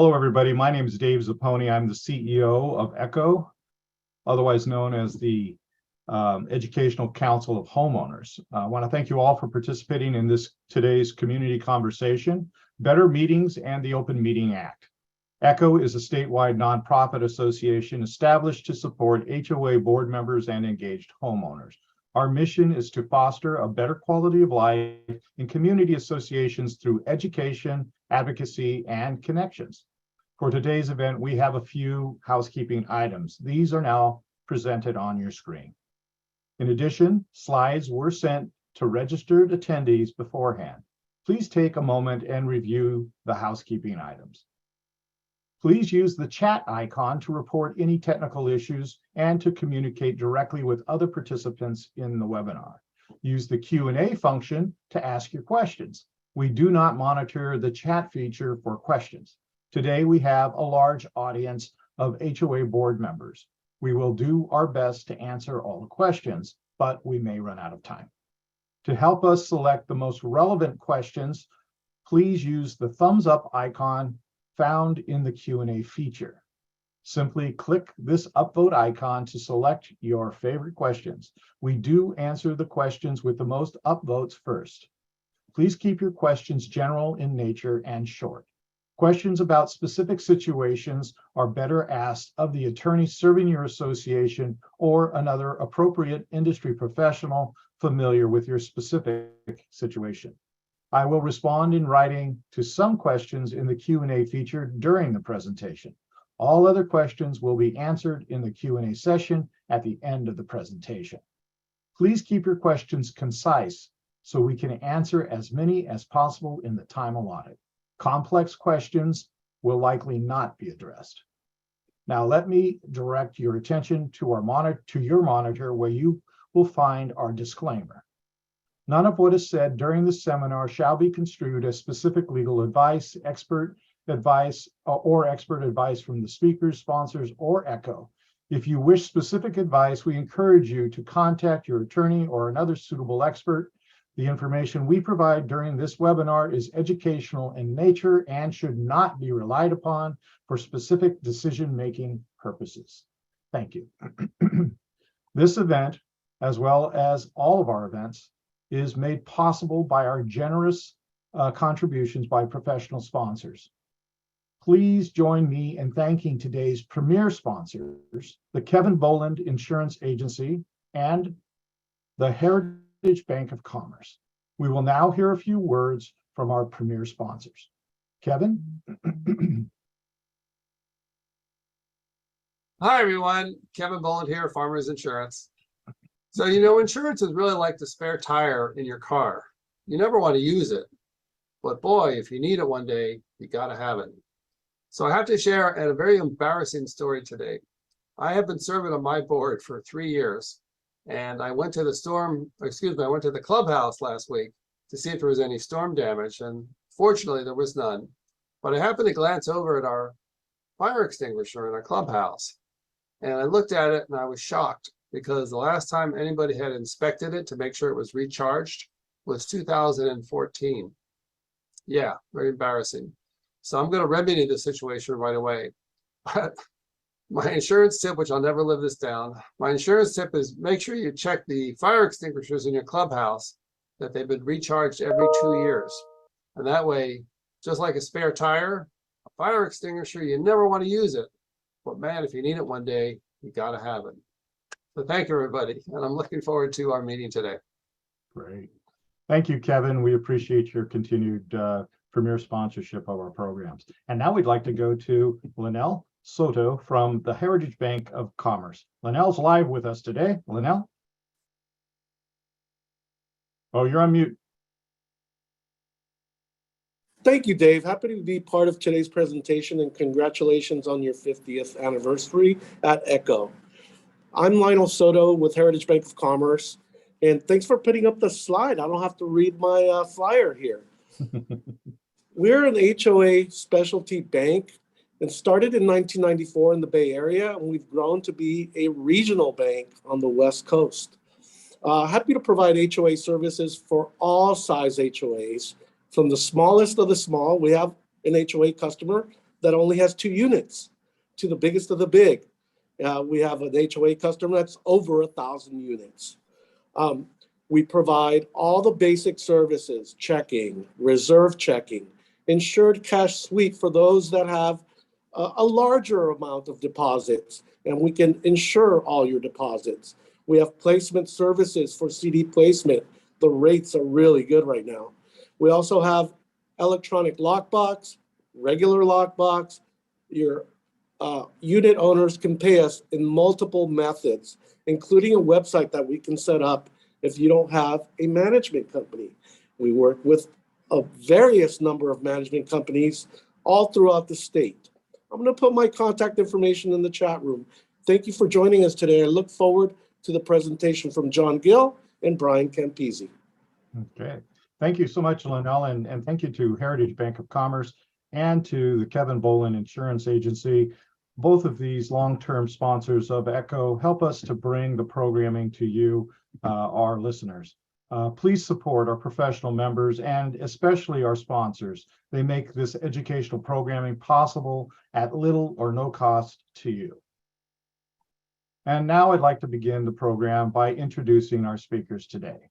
Hello, everybody. My name is Dave Zapponi. I'm the CEO of ECHO, otherwise known as the Educational Council of Homeowners. I want to thank you all for participating in today's community conversation, Better Meetings and the Open Meeting Act. ECHO is a statewide nonprofit association established to support HOA board members and engaged homeowners. Our mission is to foster a better quality of life in community associations through education, advocacy, and connections. For today's event, we have a few housekeeping items. These are now presented on your screen. In addition, slides were sent to registered attendees beforehand. Please take a moment and review the housekeeping items. Please use the chat icon to report any technical issues and to communicate directly with other participants in the webinar. Use the Q&A function to ask your questions. We do not monitor the chat feature for questions. Today, we have a large audience of HOA board members. We will do our best to answer all the questions, but we may run out of time. To help us select the most relevant questions, please use the thumbs up icon found in the Q&A feature. Simply click this upvote icon to select your favorite questions. We do answer the questions with the most upvotes first. Please keep your questions general in nature and short. Questions about specific situations are better asked of the attorney serving your association or another appropriate industry professional familiar with your specific situation. I will respond in writing to some questions in the Q&A feature during the presentation. All other questions will be answered in the Q&A session at the end of the presentation. Please keep your questions concise so we can answer as many as possible in the time allotted. Complex questions will likely not be addressed. Now let me direct your attention to your monitor where you will find our disclaimer. None of what is said during the seminar shall be construed as specific legal advice, expert advice from the speakers, sponsors, or ECHO. If you wish specific advice, we encourage you to contact your attorney or another suitable expert. The information we provide during this webinar is educational in nature and should not be relied upon for specific decision-making purposes. Thank you. This event, as well as all of our events, is made possible by our generous contributions by professional sponsors. Please join me in thanking today's premier sponsors, the Kevin Boland Insurance Agency and the Heritage Bank of Commerce. We will now hear a few words from our premier sponsors. Kevin? Hi, everyone. Kevin Boland here, Farmers Insurance. So, you know, insurance is really like the spare tire in your car. You never want to use it, but boy, if you need it one day, you got to have it. So I have to share a very embarrassing story today. I have been serving on my board for 3 years, and I went to the clubhouse last week to see if there was any storm damage, and fortunately there was none. But I happened to glance over at our fire extinguisher in our clubhouse, and I looked at it and I was shocked, because the last time anybody had inspected it to make sure it was recharged was 2014. Yeah, very embarrassing. So I'm going to remedy the situation right away. But my insurance tip, which I'll never live this down, my insurance tip is make sure you check the fire extinguishers in your clubhouse, that they've been recharged every 2 years. And that way, just like a spare tire, a fire extinguisher, you never want to use it. But man, if you need it one day, you got to have it. So thank you, everybody, and I'm looking forward to our meeting today. Great. Thank you, Kevin. We appreciate your continued premier sponsorship of our programs. And now we'd like to go to Linnell Soto from the Heritage Bank of Commerce. Linnell's live with us today. Linnell? Oh, you're on mute. Thank you, Dave. Happy to be part of today's presentation, and congratulations on your 50th anniversary at ECHO. I'm Lionel Soto with Heritage Bank of Commerce, and thanks for putting up the slide. I don't have to read my flyer here. We're an HOA specialty bank and started in 1994 in the Bay Area, and we've grown to be a regional bank on the West Coast. Happy to provide HOA services for all size HOAs, from the smallest of the small. We have an HOA customer that only has 2 units to the biggest of the big. We have an HOA customer that's over 1,000 units. We provide all the basic services, checking, reserve checking, insured cash sweep for those that have a larger amount of deposits, and we can insure all your deposits. We have placement services for CD placement. The rates are really good right now. We also have electronic lockbox, regular lockbox. Your unit owners can pay us in multiple methods, including a website that we can set up if you don't have a management company. We work with a various number of management companies all throughout the state. I'm going to put my contact information in the chat room. Thank you for joining us today. I look forward to the presentation from John Gill and Brian Campisi. Okay. Thank you so much, Linnell, and thank you to Heritage Bank of Commerce and to the Kevin Bolin Insurance Agency. Both of these long-term sponsors of ECHO help us to bring the programming to you, our listeners. Please support our professional members and especially our sponsors. They make this educational programming possible at little or no cost to you. And now I'd like to begin the program by introducing our speakers today.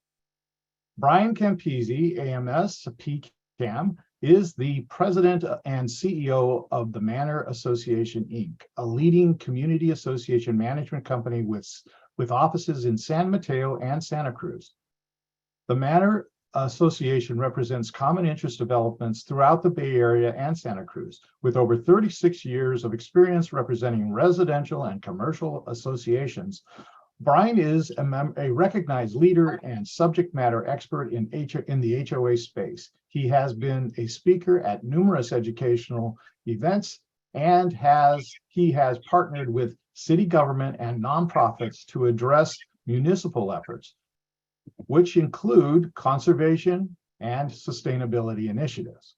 Brian Campisi, AMS PCAM, is the president and CEO of the Manor Association, Inc., a leading community association management company with offices in San Mateo and Santa Cruz. The Manor Association represents common interest developments throughout the Bay Area and Santa Cruz, with over 36 years of experience representing residential and commercial associations. Brian is a recognized leader and subject matter expert in the HOA space. He has been a speaker at numerous educational events and he has partnered with city government and nonprofits to address municipal efforts, which include conservation and sustainability initiatives.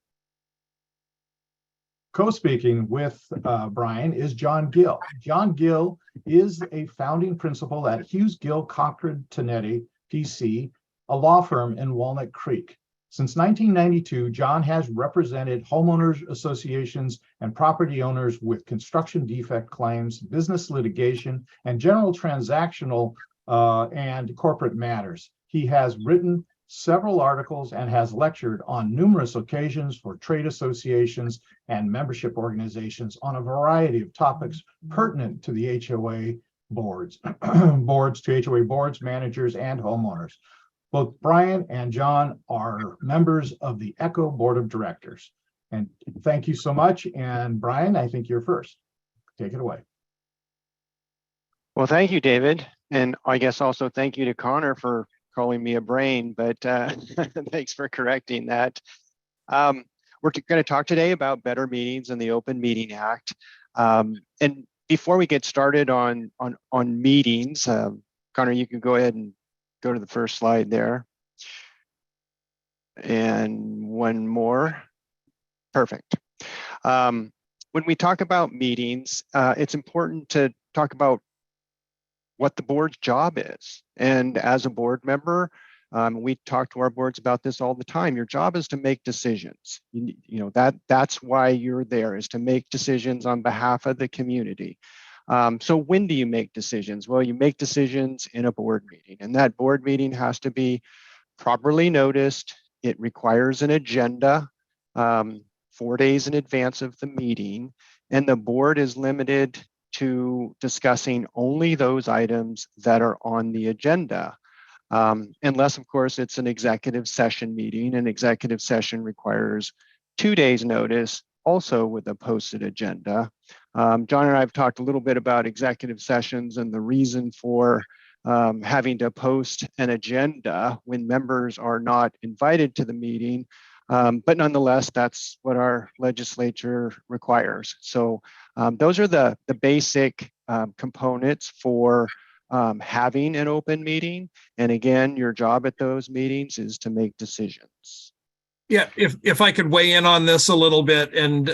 Co-speaking with Brian is John Gill. John Gill is a founding principal at Hughes Gill Cochran Tonetti, PC, a law firm in Walnut Creek. Since 1992, John has represented homeowners associations and property owners with construction defect claims, business litigation, and general transactional and corporate matters. He has written several articles and has lectured on numerous occasions for trade associations and membership organizations on a variety of topics pertinent to the HOA boards, HOA boards, managers, and homeowners. Both Brian and John are members of the ECHO Board of Directors. And thank you so much. And Brian, I think you're first. Take it away. Well, thank you, David. And I guess also thank you to Connor for calling me a brain, but thanks for correcting that. We're going to talk today about better meetings and the Open Meeting Act. And before we get started on meetings, Connor, you can go ahead and go to the first slide there. And one more. Perfect. When we talk about meetings, it's important to talk about what the board's job is. And as a board member, we talk to our boards about this all the time. Your job is to make decisions. You know, that's why you're there, is to make decisions on behalf of the community. So when do you make decisions? Well, you make decisions in a board meeting, and that board meeting has to be properly noticed. It requires an agenda 4 days in advance of the meeting, and the board is limited to discussing only those items that are on the agenda. Unless, of course, it's an executive session meeting. An executive session requires 2 days notice, also with a posted agenda. John and I have talked a little bit about executive sessions and the reason for having to post an agenda when members are not invited to the meeting. But nonetheless, that's what our legislature requires. So those are the basic components for having an open meeting. And again, your job at those meetings is to make decisions. Yeah, if I could weigh in on this a little bit and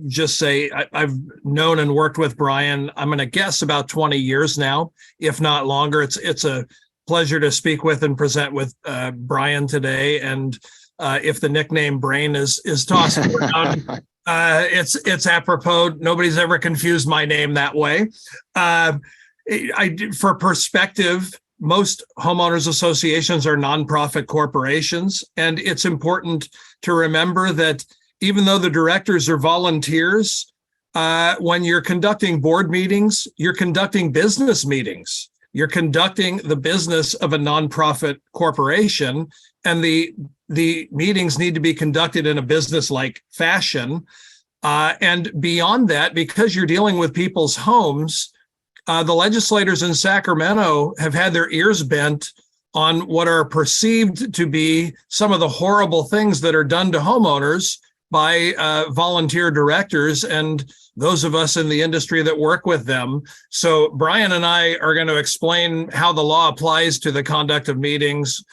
just say I've known and worked with Brian, I'm going to guess about 20 years now, if not longer. It's a pleasure to speak with and present with Brian today. And if the nickname Brain is tossed around, It's apropos. Nobody's ever confused my name that way. For perspective, most homeowners associations are nonprofit corporations, and it's important to remember that even though the directors are volunteers, when you're conducting board meetings, you're conducting business meetings. You're conducting the business of a nonprofit corporation, and the meetings need to be conducted in a business-like fashion. And beyond that, because you're dealing with people's homes, the legislators in Sacramento have had their ears bent on what are perceived to be some of the horrible things that are done to homeowners by volunteer directors and those of us in the industry that work with them. So Brian and I are going to explain how the law applies to the conduct of meetings.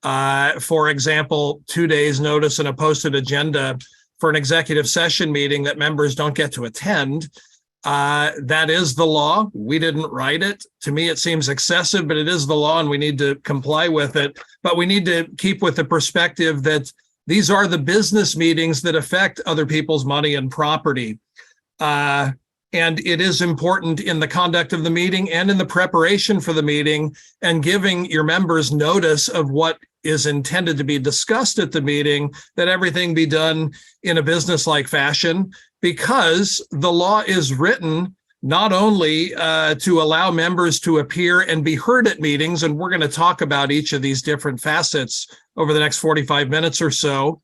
For example, 2 days notice and a posted agenda for an executive session meeting that members don't get to attend. That is the law. We didn't write it. To me, it seems excessive, but it is the law and we need to comply with it. But we need to keep with the perspective that these are the business meetings that affect other people's money and property. And it is important in the conduct of the meeting and in the preparation for the meeting and giving your members notice of what is intended to be discussed at the meeting, that everything be done in a business-like fashion, because the law is written not only to allow members to appear and be heard at meetings, and we're going to talk about each of these different facets over the next 45 minutes or so,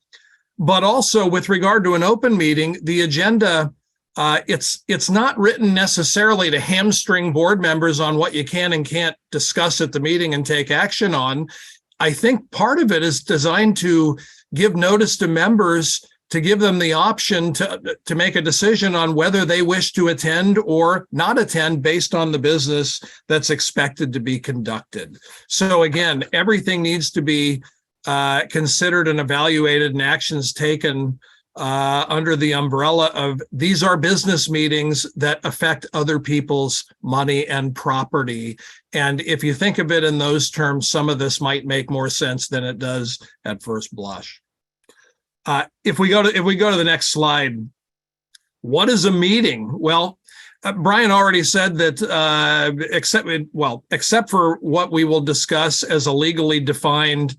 but also with regard to an open meeting, the agenda, it's not written necessarily to hamstring board members on what you can and can't discuss at the meeting and take action on. I think part of it is designed to give notice to members, to give them the option to make a decision on whether they wish to attend or not attend based on the business that's expected to be conducted. So again, everything needs to be considered and evaluated and actions taken under the umbrella of these are business meetings that affect other people's money and property. And if you think of it in those terms, some of this might make more sense than it does at first blush. If we go to the next slide, what is a meeting? Well, Brian already said that except for what we will discuss as a legally defined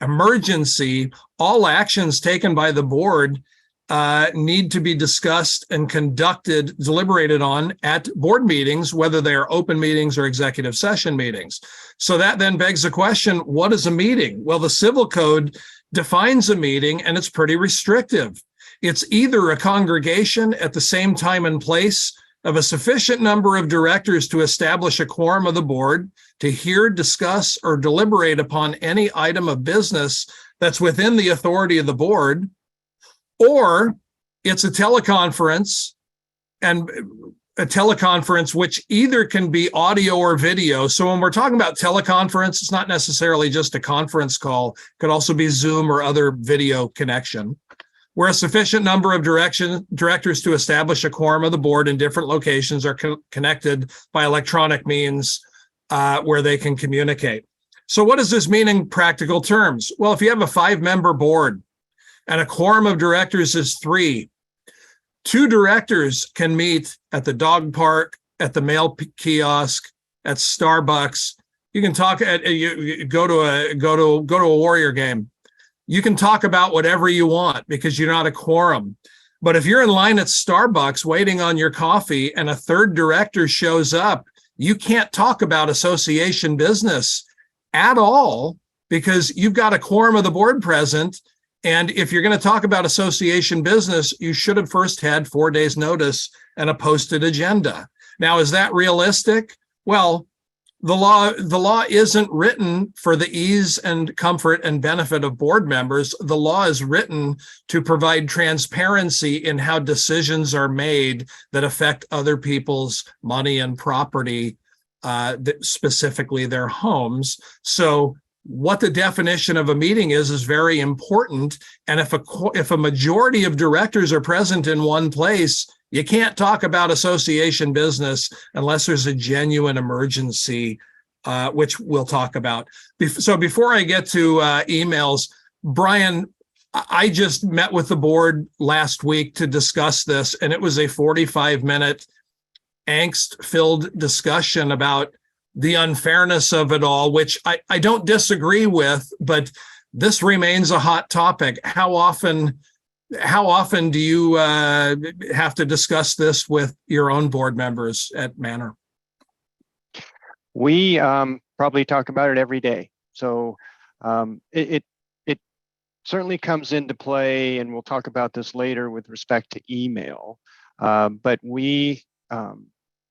emergency, all actions taken by the board need to be discussed and deliberated on at board meetings, whether they are open meetings or executive session meetings. So that then begs the question, what is a meeting? Well, the Civil Code defines a meeting, and it's pretty restrictive. It's either a congregation at the same time and place of a sufficient number of directors to establish a quorum of the board to hear, discuss, or deliberate upon any item of business that's within the authority of the board, or it's a teleconference, and a teleconference which either can be audio or video. So when we're talking about teleconference, it's not necessarily just a conference call. It could also be Zoom or other video connection, where a sufficient number of directors to establish a quorum of the board in different locations are connected by electronic means where they can communicate. So what does this mean in practical terms? Well, if you have a 5-member board and a quorum of directors is 3, 2 directors can meet at the dog park, at the mail kiosk, at Starbucks. You can talk go to a Warrior game. You can talk about whatever you want because you're not a quorum. But if you're in line at Starbucks waiting on your coffee and a 3rd director shows up, you can't talk about association business at all because you've got a quorum of the board present. And if you're going to talk about association business, you should have first had 4 days notice and a posted agenda. Now, is that realistic? Well, the law isn't written for the ease and comfort and benefit of board members. The law is written to provide transparency in how decisions are made that affect other people's money and property, specifically their homes. So what the definition of a meeting is very important. And if a majority of directors are present in one place, you can't talk about association business unless there's a genuine emergency, which we'll talk about. So before I get to emails, Brian, I just met with the board last week to discuss this, and it was a 45-minute angst-filled discussion about the unfairness of it all, which I don't disagree with, but this remains a hot topic. How often do you have to discuss this with your own board members at Manor? We probably talk about it every day. So it certainly comes into play, and we'll talk about this later with respect to email. But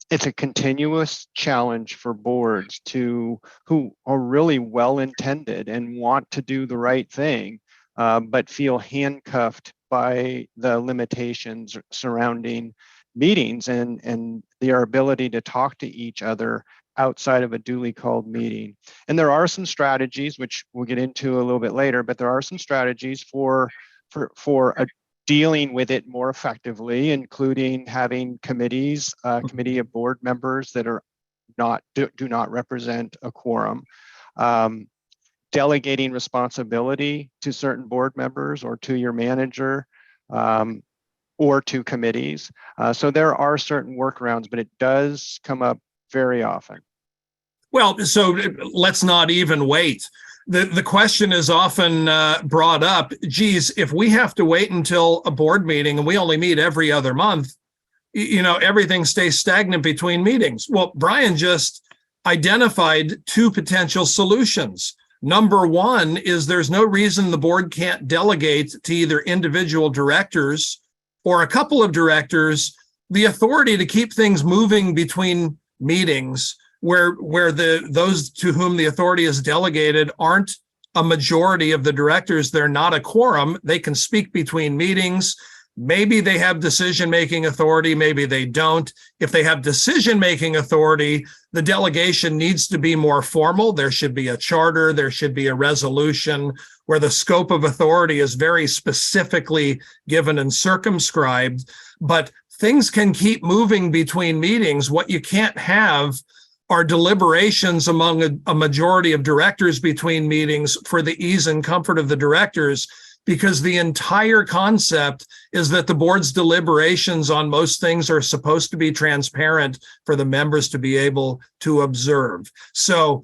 it's a continuous challenge for boards who are really well-intended and want to do the right thing, but feel handcuffed by the limitations surrounding meetings and their ability to talk to each other outside of a duly called meeting. And there are some strategies, which we'll get into a little bit later, but there are some strategies for dealing with it more effectively, including having committees, committee of board members that are do not represent a quorum, delegating responsibility to certain board members or to your manager, or to committees. So there are certain workarounds, but it does come up very often. Well, so let's not even wait. The question is often brought up, geez, if we have to wait until a board meeting and we only meet every other month, everything stays stagnant between meetings. Well, Brian just identified two potential solutions. Number one is there's no reason the board can't delegate to either individual directors or a couple of directors the authority to keep things moving between meetings where those to whom the authority is delegated aren't a majority of the directors. They're not a quorum. They can speak between meetings. Maybe they have decision-making authority, maybe they don't. If they have decision-making authority, the delegation needs to be more formal. There should be a charter, there should be a resolution where the scope of authority is very specifically given and circumscribed, but things can keep moving between meetings. What you can't have are deliberations among a majority of directors between meetings for the ease and comfort of the directors, because the entire concept is that the board's deliberations on most things are supposed to be transparent for the members to be able to observe. So,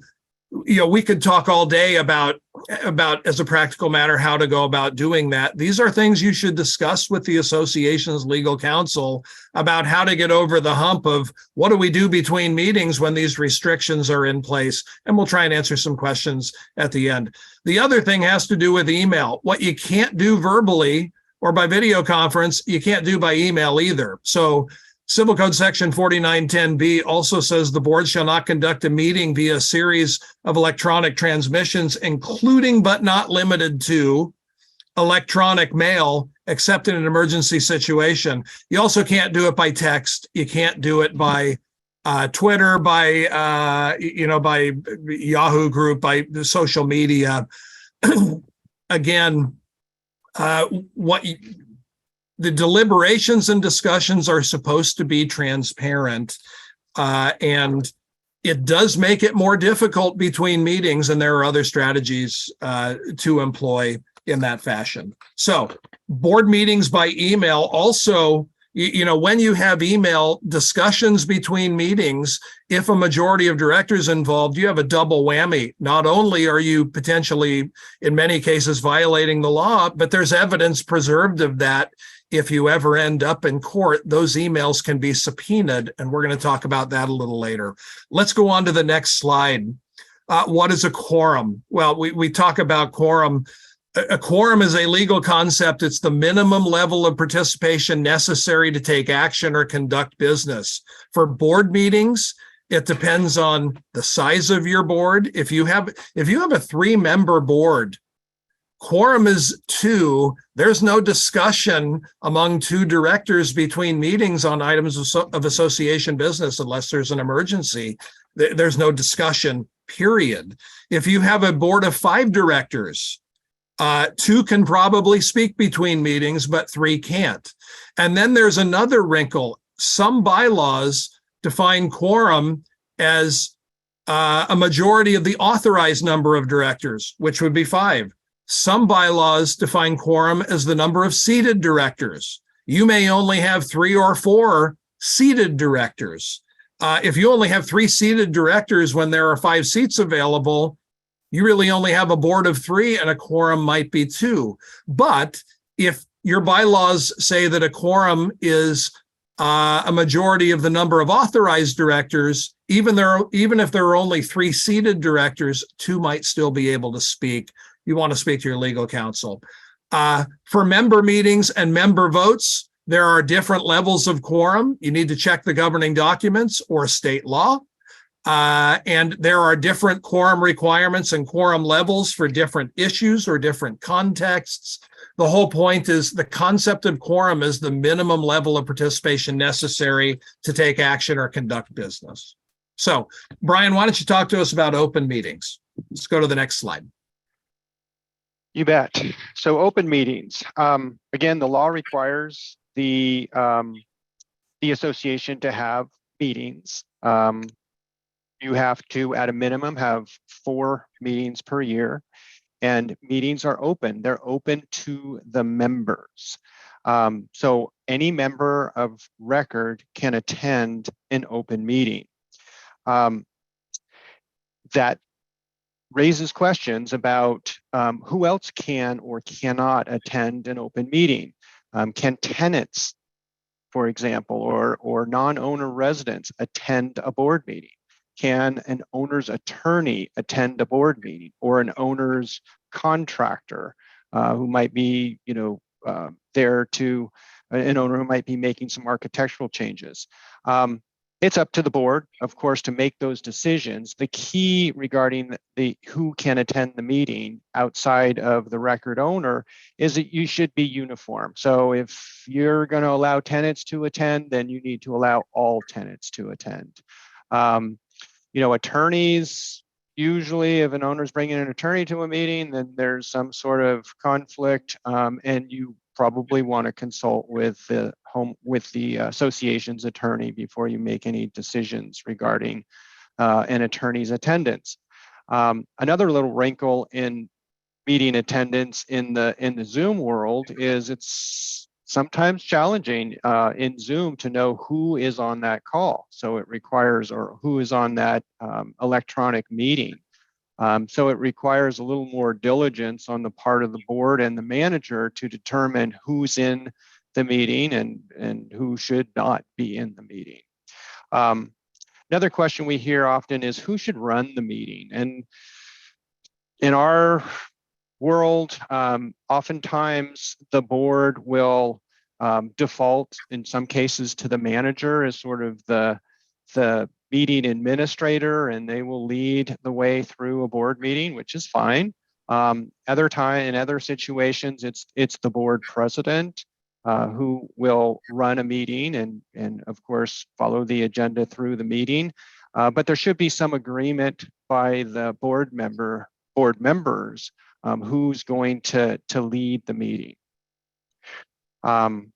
we could talk all day about as a practical matter how to go about doing that. These are things you should discuss with the association's legal counsel about how to get over the hump of what do we do between meetings when these restrictions are in place. And we'll try and answer some questions at the end. The other thing has to do with email. What you can't do verbally or by video conference, you can't do by email either. So Civil Code Section 4910B also says the board shall not conduct a meeting via a series of electronic transmissions, including but not limited to electronic mail, except in an emergency situation. You also can't do it by text. You can't do it by Twitter, by by Yahoo group, by the social media. Again, the deliberations and discussions are supposed to be transparent, and it does make it more difficult between meetings, and there are other strategies to employ in that fashion. So board meetings by email also, when you have email discussions between meetings, if a majority of directors involved, you have a double whammy. Not only are you potentially, in many cases, violating the law, but there's evidence preserved of that. If you ever end up in court, those emails can be subpoenaed, and we're going to talk about that a little later. Let's go on to the next slide. What is a quorum? Well, we talk about quorum. A quorum is a legal concept. It's the minimum level of participation necessary to take action or conduct business. For board meetings, it depends on the size of your board. If you have a 3-member board, quorum is 2. There's no discussion among 2 directors between meetings on items of association business unless there's an emergency. There's no discussion, period. If you have a board of 5 directors, 2 can probably speak between meetings, but 3 can't. And then there's another wrinkle. Some bylaws define quorum as a majority of the authorized number of directors, which would be 5. Some bylaws define quorum as the number of seated directors. You may only have 3 or 4 seated directors. If you only have 3 seated directors when there are 5 seats available, you really only have a board of 3 and a quorum might be 2. But if your bylaws say that a quorum is a majority of the number of authorized directors, even if there are only 3 seated directors, 2 might still be able to speak. You want to speak to your legal counsel. For member meetings and member votes, there are different levels of quorum. You need to check the governing documents or state law. And there are different quorum requirements and quorum levels for different issues or different contexts. The whole point is the concept of quorum is the minimum level of participation necessary to take action or conduct business. So, Brian, why don't you talk to us about open meetings? Let's go to the next slide. You bet. So open meetings. Again, the law requires the association to have meetings. You have to, at a minimum, have 4 meetings per year, and meetings are open. They're open to the members. So any member of record can attend an open meeting. That raises questions about who else can or cannot attend an open meeting. Can tenants, for example, or non-owner residents attend a board meeting? Can an owner's attorney attend a board meeting, or an owner's contractor who might be, there to an owner who might be making some architectural changes? It's up to the board, of course, to make those decisions. The key regarding the who can attend the meeting outside of the record owner is that you should be uniform. So if you're going to allow tenants to attend, then you need to allow all tenants to attend. Attorneys, usually if an owner's bringing an attorney to a meeting, then there's some sort of conflict, and you probably want to consult with the association's attorney before you make any decisions regarding an attorney's attendance. Another little wrinkle in meeting attendance in the Zoom world is it's sometimes challenging in Zoom to know who is on that call. So it requires, or who is on that electronic meeting. So it requires a little more diligence on the part of the board and the manager to determine who's in the meeting and who should not be in the meeting. Another question we hear often is who should run the meeting? And in our world, oftentimes the board will default in some cases to the manager as sort of the meeting administrator, and they will lead the way through a board meeting, which is fine. In other situations, it's the board president who will run a meeting and of course follow the agenda through the meeting. But there should be some agreement by the board members who's going to lead the meeting. John,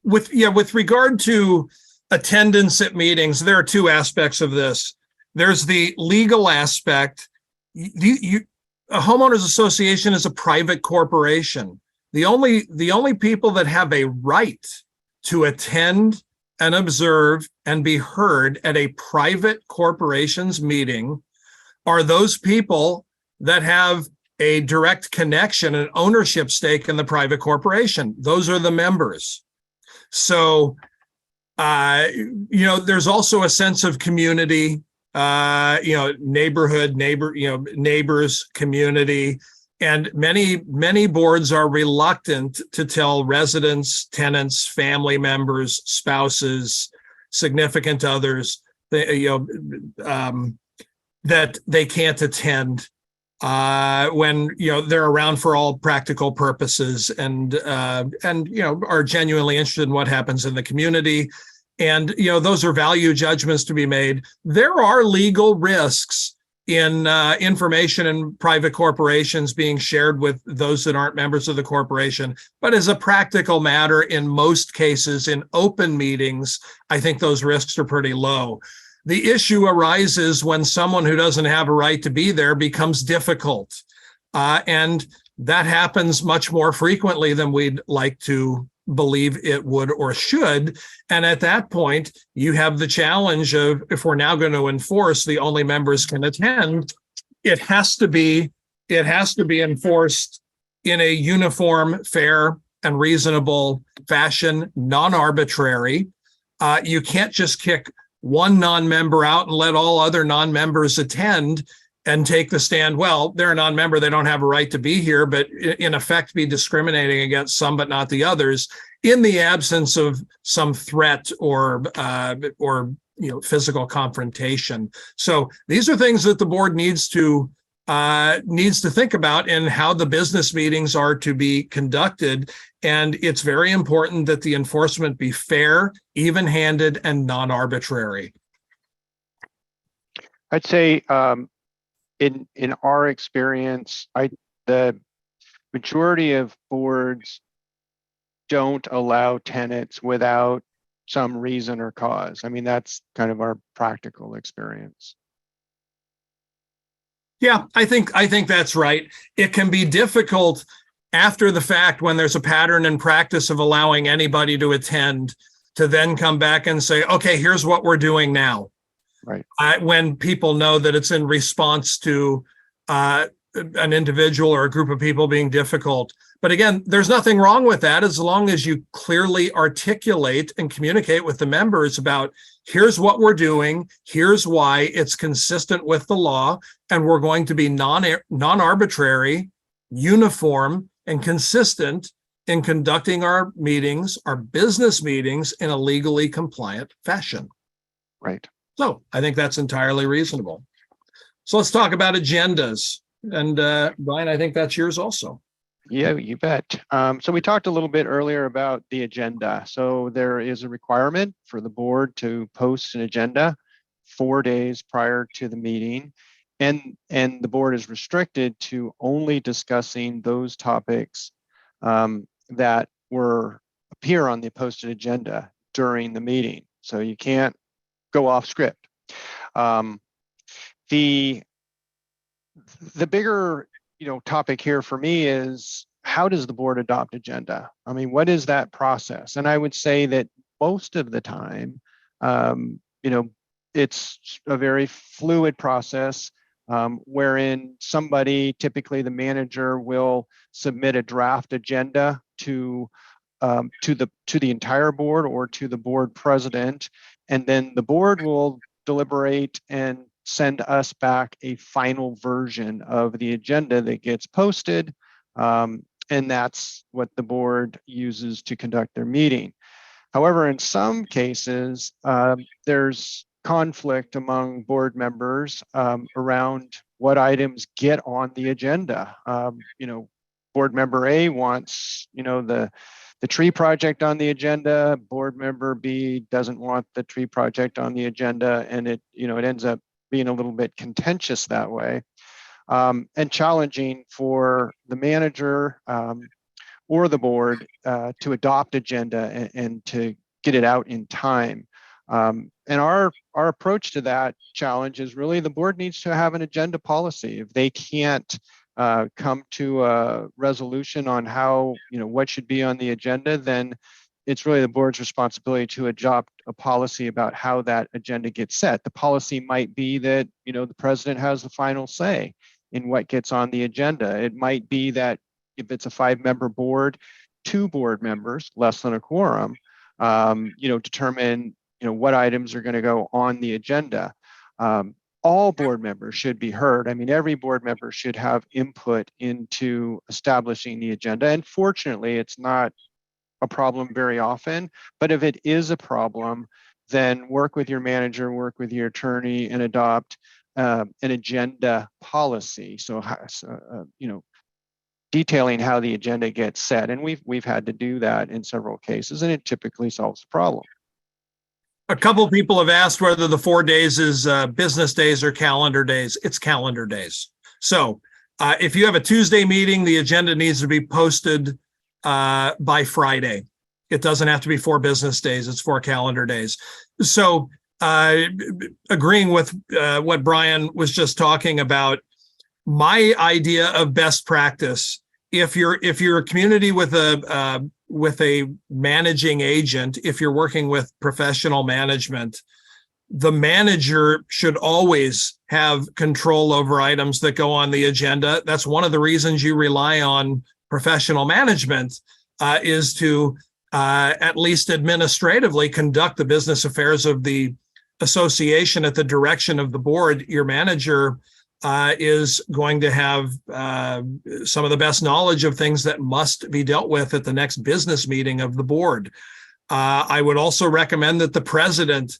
with regard to attendance at meetings, there are 2 aspects of this. There's the legal aspect. A homeowners association is a private corporation. The only people that have a right to attend and observe and be heard at a private corporation's meeting are those people that have a direct connection and ownership stake in the private corporation. Those are the members. So, there's also a sense of community, neighborhood, neighbors, community. And many boards are reluctant to tell residents, tenants, family members, spouses, significant others, that they can't attend when they're around for all practical purposes and are genuinely interested in what happens in the community. And those are value judgments to be made. There are legal risks in information in private corporations being shared with those that aren't members of the corporation. But as a practical matter, in most cases, in open meetings, I think those risks are pretty low. The issue arises when someone who doesn't have a right to be there becomes difficult. And that happens much more frequently than we'd like to believe it would or should. And at that point, you have the challenge of, if we're now going to enforce the only members can attend, it has to be enforced in a uniform, fair, and reasonable fashion, non-arbitrary. You can't just kick one non-member out and let all other non-members attend and take the stand, well, they're a non-member, they don't have a right to be here, but in effect be discriminating against some but not the others in the absence of some threat or physical confrontation. So these are things that the board needs to think about in how the business meetings are to be conducted. And it's very important that the enforcement be fair, even-handed, and non-arbitrary. I'd say in our experience, the majority of boards don't allow tenants without some reason or cause. I mean, that's kind of our practical experience. Yeah, I think that's right. It can be difficult after the fact when there's a pattern and practice of allowing anybody to attend to then come back and say, okay, here's what we're doing now. Right. When people know that it's in response to an individual or a group of people being difficult. But again, there's nothing wrong with that as long as you clearly articulate and communicate with the members about, here's what we're doing, here's why it's consistent with the law, and we're going to be non-arbitrary, uniform, and consistent in conducting our meetings, our business meetings, in a legally compliant fashion. Right. So I think that's entirely reasonable. So let's talk about agendas. And Brian, I think that's yours also. Yeah, you bet. So we talked a little bit earlier about the agenda. So there is a requirement for the board to post an agenda 4 days prior to the meeting. And the board is restricted to only discussing those topics that appear on the posted agenda during the meeting. So you can't go off script. The bigger topic here for me is, how does the board adopt agenda? I mean, what is that process? And I would say that most of the time, it's a very fluid process wherein somebody, typically the manager, will submit a draft agenda to the entire board or to the board president, and then the board will deliberate and send us back a final version of the agenda that gets posted. And that's what the board uses to conduct their meeting. However, in some cases, there's conflict among board members around what items get on the agenda. Board member A wants, the tree project on the agenda. Board member B doesn't want the tree project on the agenda, and it ends up being a little bit contentious that way, and challenging for the manager or the board to adopt agenda and to get it out in time. And our approach to that challenge is really the board needs to have an agenda policy. If they can't come to a resolution on how, what should be on the agenda, then it's really the board's responsibility to adopt a policy about how that agenda gets set. The policy might be that, the president has the final say in what gets on the agenda. It might be that if it's a 5-member board, 2 board members, less than a quorum, determine, what items are going to go on the agenda. All board members should be heard. I mean, every board member should have input into establishing the agenda. And fortunately, it's not a problem very often, but if it is a problem, then work with your manager, work with your attorney, and adopt an agenda policy. So, detailing how the agenda gets set. And we've had to do that in several cases, and it typically solves the problem. A couple people have asked whether the 4 days is business days or calendar days. It's calendar days. So if you have a Tuesday meeting, the agenda needs to be posted by Friday. It doesn't have to be 4 business days. It's 4 calendar days. So agreeing with what Brian was just talking about, my idea of best practice, if you're a community with a managing agent, if you're working with professional management, the manager should always have control over items that go on the agenda. That's one of the reasons you rely on professional management, is to at least administratively conduct the business affairs of the association at the direction of the board. Your manager is going to have some of the best knowledge of things that must be dealt with at the next business meeting of the board. I would also recommend that the president,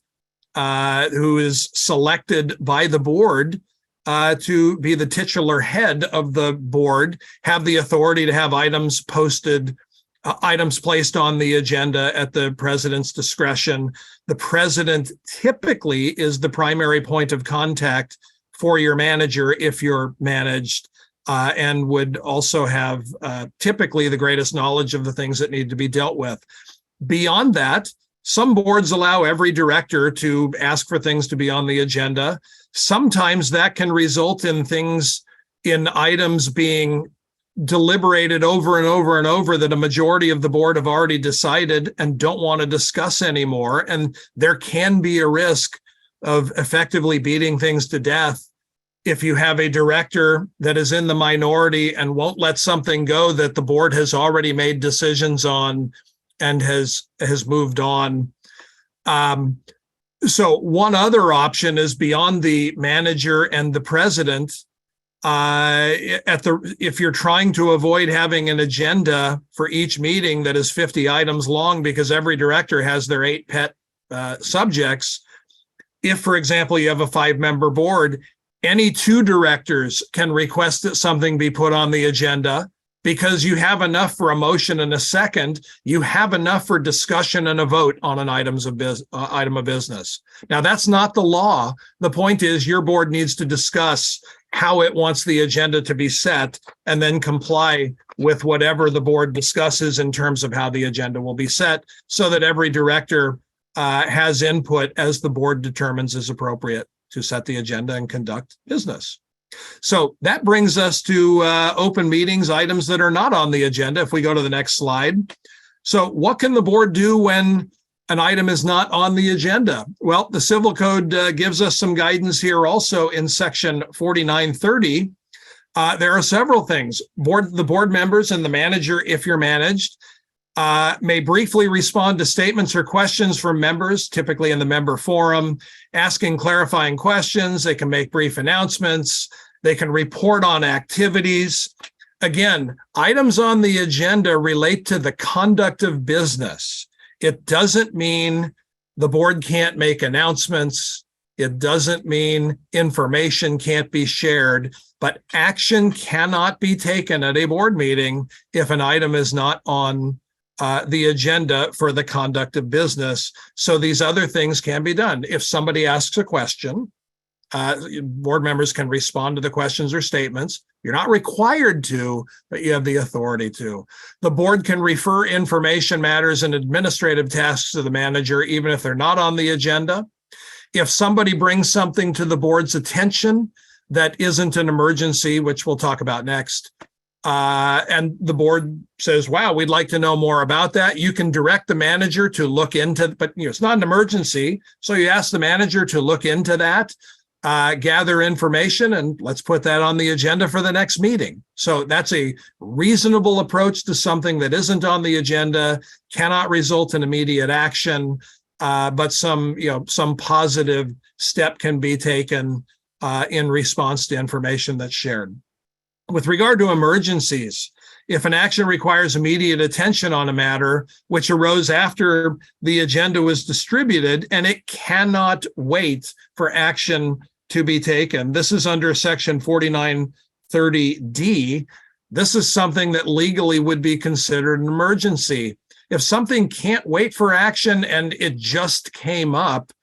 who is selected by the board to be the titular head of the board, have the authority to have items posted, items placed on the agenda at the president's discretion. The president typically is the primary point of contact for your manager if you're managed, and would also have typically the greatest knowledge of the things that need to be dealt with. Beyond that, some boards allow every director to ask for things to be on the agenda. Sometimes that can result in items being deliberated over and over and over that a majority of the board have already decided and don't want to discuss anymore. And there can be a risk of effectively beating things to death if you have a director that is in the minority and won't let something go that the board has already made decisions on and has moved on. So one other option is beyond the manager and the president. If you're trying to avoid having an agenda for each meeting that is 50 items long because every director has their 8 pet subjects, if, for example, you have a 5-member board, any 2 directors can request that something be put on the agenda because you have enough for a motion and a second. You have enough for discussion and a vote on an item of business. Now, that's not the law. The point is your board needs to discuss how it wants the agenda to be set and then comply with whatever the board discusses in terms of how the agenda will be set so that every director has input as the board determines is appropriate to set the agenda and conduct business. So that brings us to open meetings, items that are not on the agenda. If we go to the next slide. So what can the board do when an item is not on the agenda? Well, the Civil Code gives us some guidance here also in section 4930. There are several things. The board members and the manager, if you're managed, may briefly respond to statements or questions from members, typically in the member forum, asking clarifying questions. They can make brief announcements. They can report on activities. Again, items on the agenda relate to the conduct of business. It doesn't mean the board can't make announcements. It doesn't mean information can't be shared, but action cannot be taken at a board meeting if an item is not on the agenda for the conduct of business. So these other things can be done. If somebody asks a question, board members can respond to the questions or statements. You're not required to, but you have the authority to. The board can refer information matters and administrative tasks to the manager, even if they're not on the agenda. If somebody brings something to the board's attention that isn't an emergency, which we'll talk about next, and the board says, wow, we'd like to know more about that, you can direct the manager to look into, but it's not an emergency. So you ask the manager to look into that, gather information, and let's put that on the agenda for the next meeting. So that's a reasonable approach to something that isn't on the agenda, cannot result in immediate action, but some positive step can be taken in response to information that's shared. With regard to emergencies, if an action requires immediate attention on a matter which arose after the agenda was distributed and it cannot wait for action to be taken, this is under section 4930D. This is something that legally would be considered an emergency. If something can't wait for action and it just came up,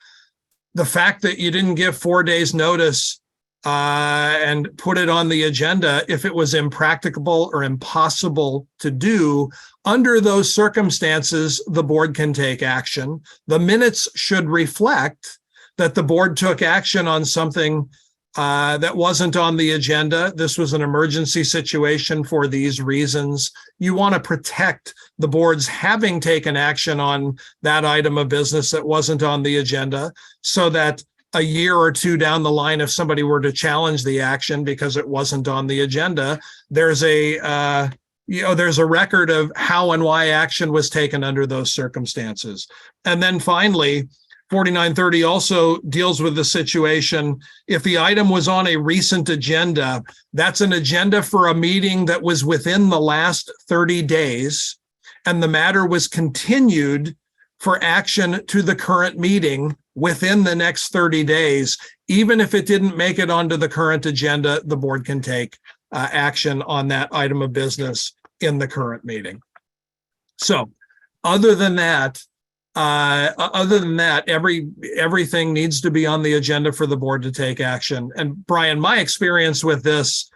the fact that you didn't give 4 days notice and put it on the agenda, if it was impracticable or impossible to do, under those circumstances, the board can take action. The minutes should reflect that the board took action on something that wasn't on the agenda. This was an emergency situation for these reasons. You want to protect the board's having taken action on that item of business that wasn't on the agenda, so that a year or two down the line, if somebody were to challenge the action because it wasn't on the agenda, there's a there's a record of how and why action was taken under those circumstances. And then finally, 4930 also deals with the situation, if the item was on a recent agenda, that's an agenda for a meeting that was within the last 30 days, and the matter was continued for action to the current meeting within the next 30 days. Even if it didn't make it onto the current agenda, the board can take action on that item of business in the current meeting. So other than that, everything needs to be on the agenda for the board to take action. And Brian, my experience with this,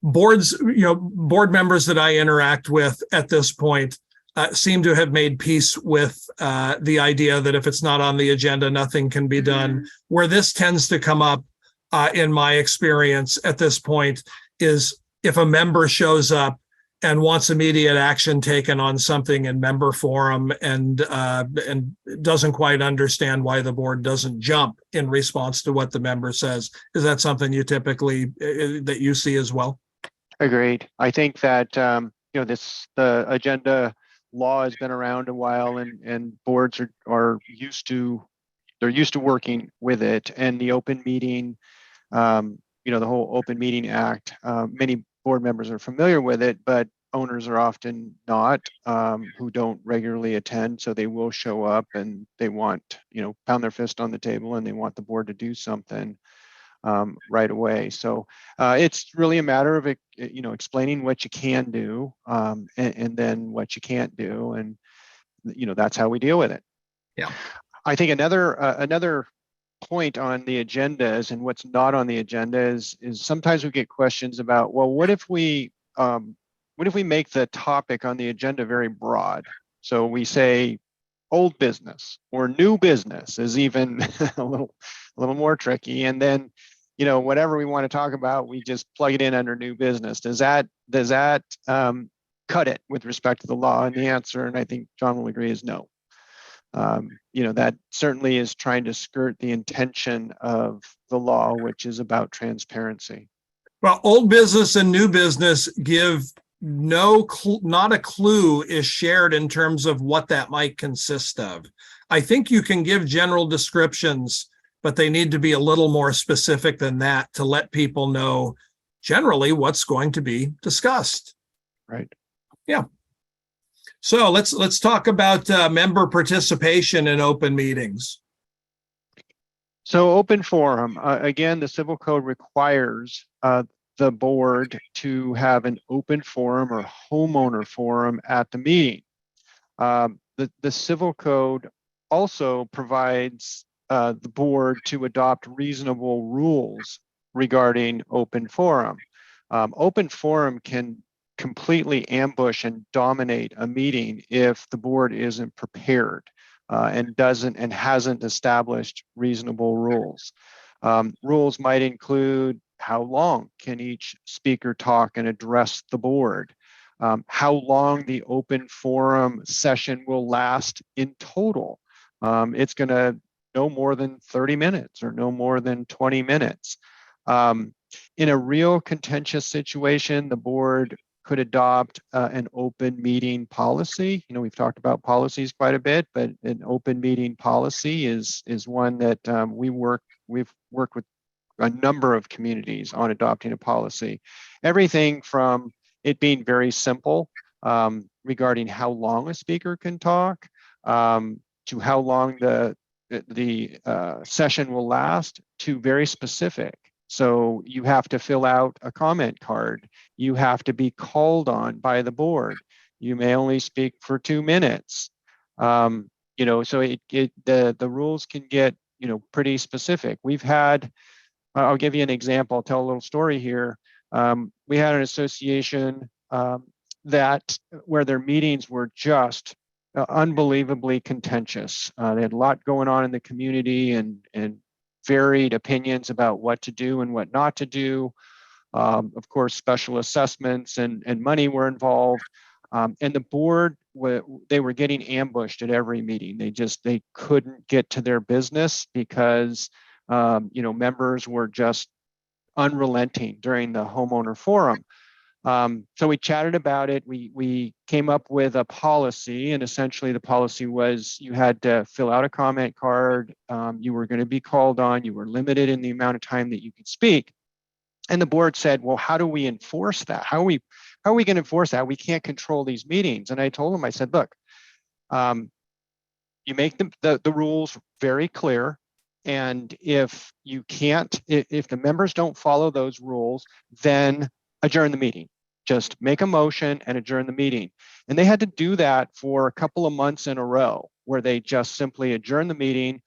board members that I interact with at this point seem to have made peace with the idea that if it's not on the agenda, nothing can be done. Where this tends to come up, in my experience at this point, is if a member shows up and wants immediate action taken on something in member forum and doesn't quite understand why the board doesn't jump in response to what the member says. Is that something you typically that you see as well? Agreed. I think that the agenda law has been around a while, and boards are used to working with it, and the open meeting, the whole Open Meeting Act. Many board members are familiar with it, but owners are often not, who don't regularly attend. So they will show up and they want, pound their fist on the table, and they want the board to do something right away. So it's really a matter of, explaining what you can do, and then what you can't do. And, that's how we deal with it. Yeah. I think another point on the agendas and what's not on the agenda is sometimes we get questions about, well, what if we make the topic on the agenda very broad? So we say old business or new business is even a little more tricky. And then, whatever we want to talk about, we just plug it in under new business. Does that cut it with respect to the law? And the answer, and I think John will agree, is no. That certainly is trying to skirt the intention of the law, which is about transparency. Well, old business and new business give not a clue is shared in terms of what that might consist of. I think you can give general descriptions, but they need to be a little more specific than that to let people know generally what's going to be discussed. Right. Yeah. So let's talk about member participation in open meetings. So open forum, again, the Civil Code requires the board to have an open forum or homeowner forum at the meeting. The Civil Code also provides the board to adopt reasonable rules regarding open forum. Open forum can completely ambush and dominate a meeting if the board isn't prepared and hasn't established reasonable rules. Rules might include how long can each speaker talk and address the board, how long the open forum session will last in total. It's going to no more than 30 minutes or no more than 20 minutes. In a real contentious situation, the board could adopt an open meeting policy. We've talked about policies quite a bit, but an open meeting policy is one that we've worked with a number of communities on adopting a policy. Everything from it being very simple regarding how long a speaker can talk, to how long the session will last, to very specific. So you have to fill out a comment card. You have to be called on by the board. You may only speak for 2 minutes. So the rules can get pretty specific. We've had, I'll give you an example. I'll tell a little story here. We had an association where their meetings were just unbelievably contentious. They had a lot going on in the community, and varied opinions about what to do and what not to do. Of course, special assessments and money were involved. And the board, they were getting ambushed at every meeting. They couldn't get to their business because, members were just unrelenting during the homeowner forum. So we chatted about it. We came up with a policy, and essentially the policy was you had to fill out a comment card. You were going to be called on. You were limited in the amount of time that you could speak. And the board said, well, how do we enforce that? How are we going to enforce that? We can't control these meetings. And I told them, I said, look, you make the rules very clear. And if the members don't follow those rules, then adjourn the meeting. Just make a motion and adjourn the meeting. And they had to do that for a couple of months in a row, where they just simply adjourn the meeting.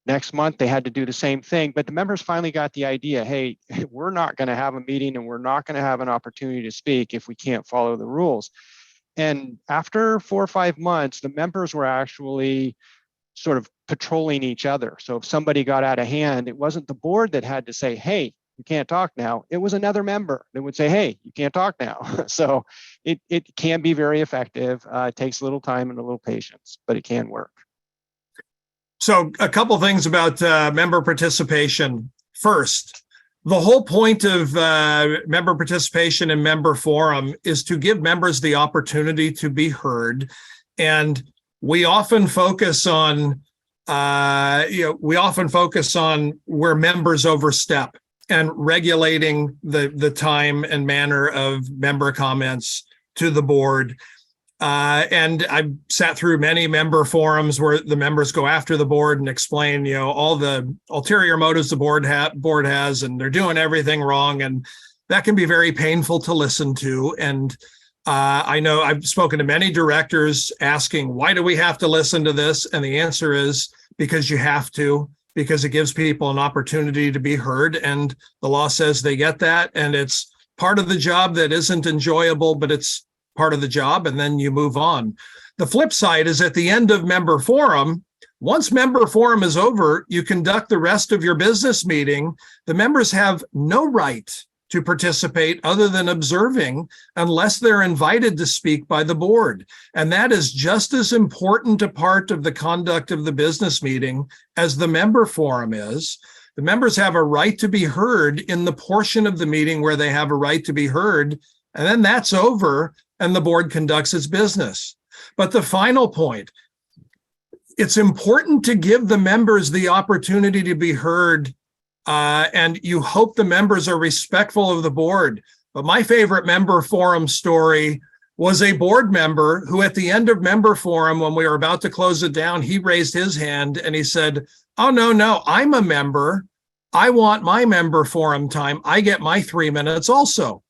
Next month, they had to do the same thing, but the members finally got the idea, hey, we're not going to have a meeting and we're not going to have an opportunity to speak if we can't follow the rules. And after 4 or 5 months, the members were actually sort of patrolling each other. So if somebody got out of hand, it wasn't the board that had to say, hey, you can't talk now. It was another member that would say, hey, you can't talk now. So it can be very effective. It takes a little time and a little patience, but it can work. So a couple things about member participation. First, the whole point of member participation and member forum is to give members the opportunity to be heard. And we often focus on, where members overstep and regulating the time and manner of member comments to the board. And I've sat through many member forums where the members go after the board and explain, all the ulterior motives the board has, and they're doing everything wrong. And that can be very painful to listen to. And I know I've spoken to many directors asking, why do we have to listen to this? And the answer is because you have to, because it gives people an opportunity to be heard. And the law says they get that. And it's part of the job that isn't enjoyable, but it's part of the job, and then you move on. The flip side is at the end of member forum, once member forum is over, you conduct the rest of your business meeting. The members have no right to participate other than observing unless they're invited to speak by the board. And that is just as important a part of the conduct of the business meeting as the member forum is. The members have a right to be heard in the portion of the meeting where they have a right to be heard, and then that's over, and the board conducts its business. But the final point, it's important to give the members the opportunity to be heard, and you hope the members are respectful of the board. But my favorite member forum story was a board member who at the end of member forum, when we were about to close it down, he raised his hand and he said, oh, no, I'm a member. I want my member forum time. I get my 3 minutes also.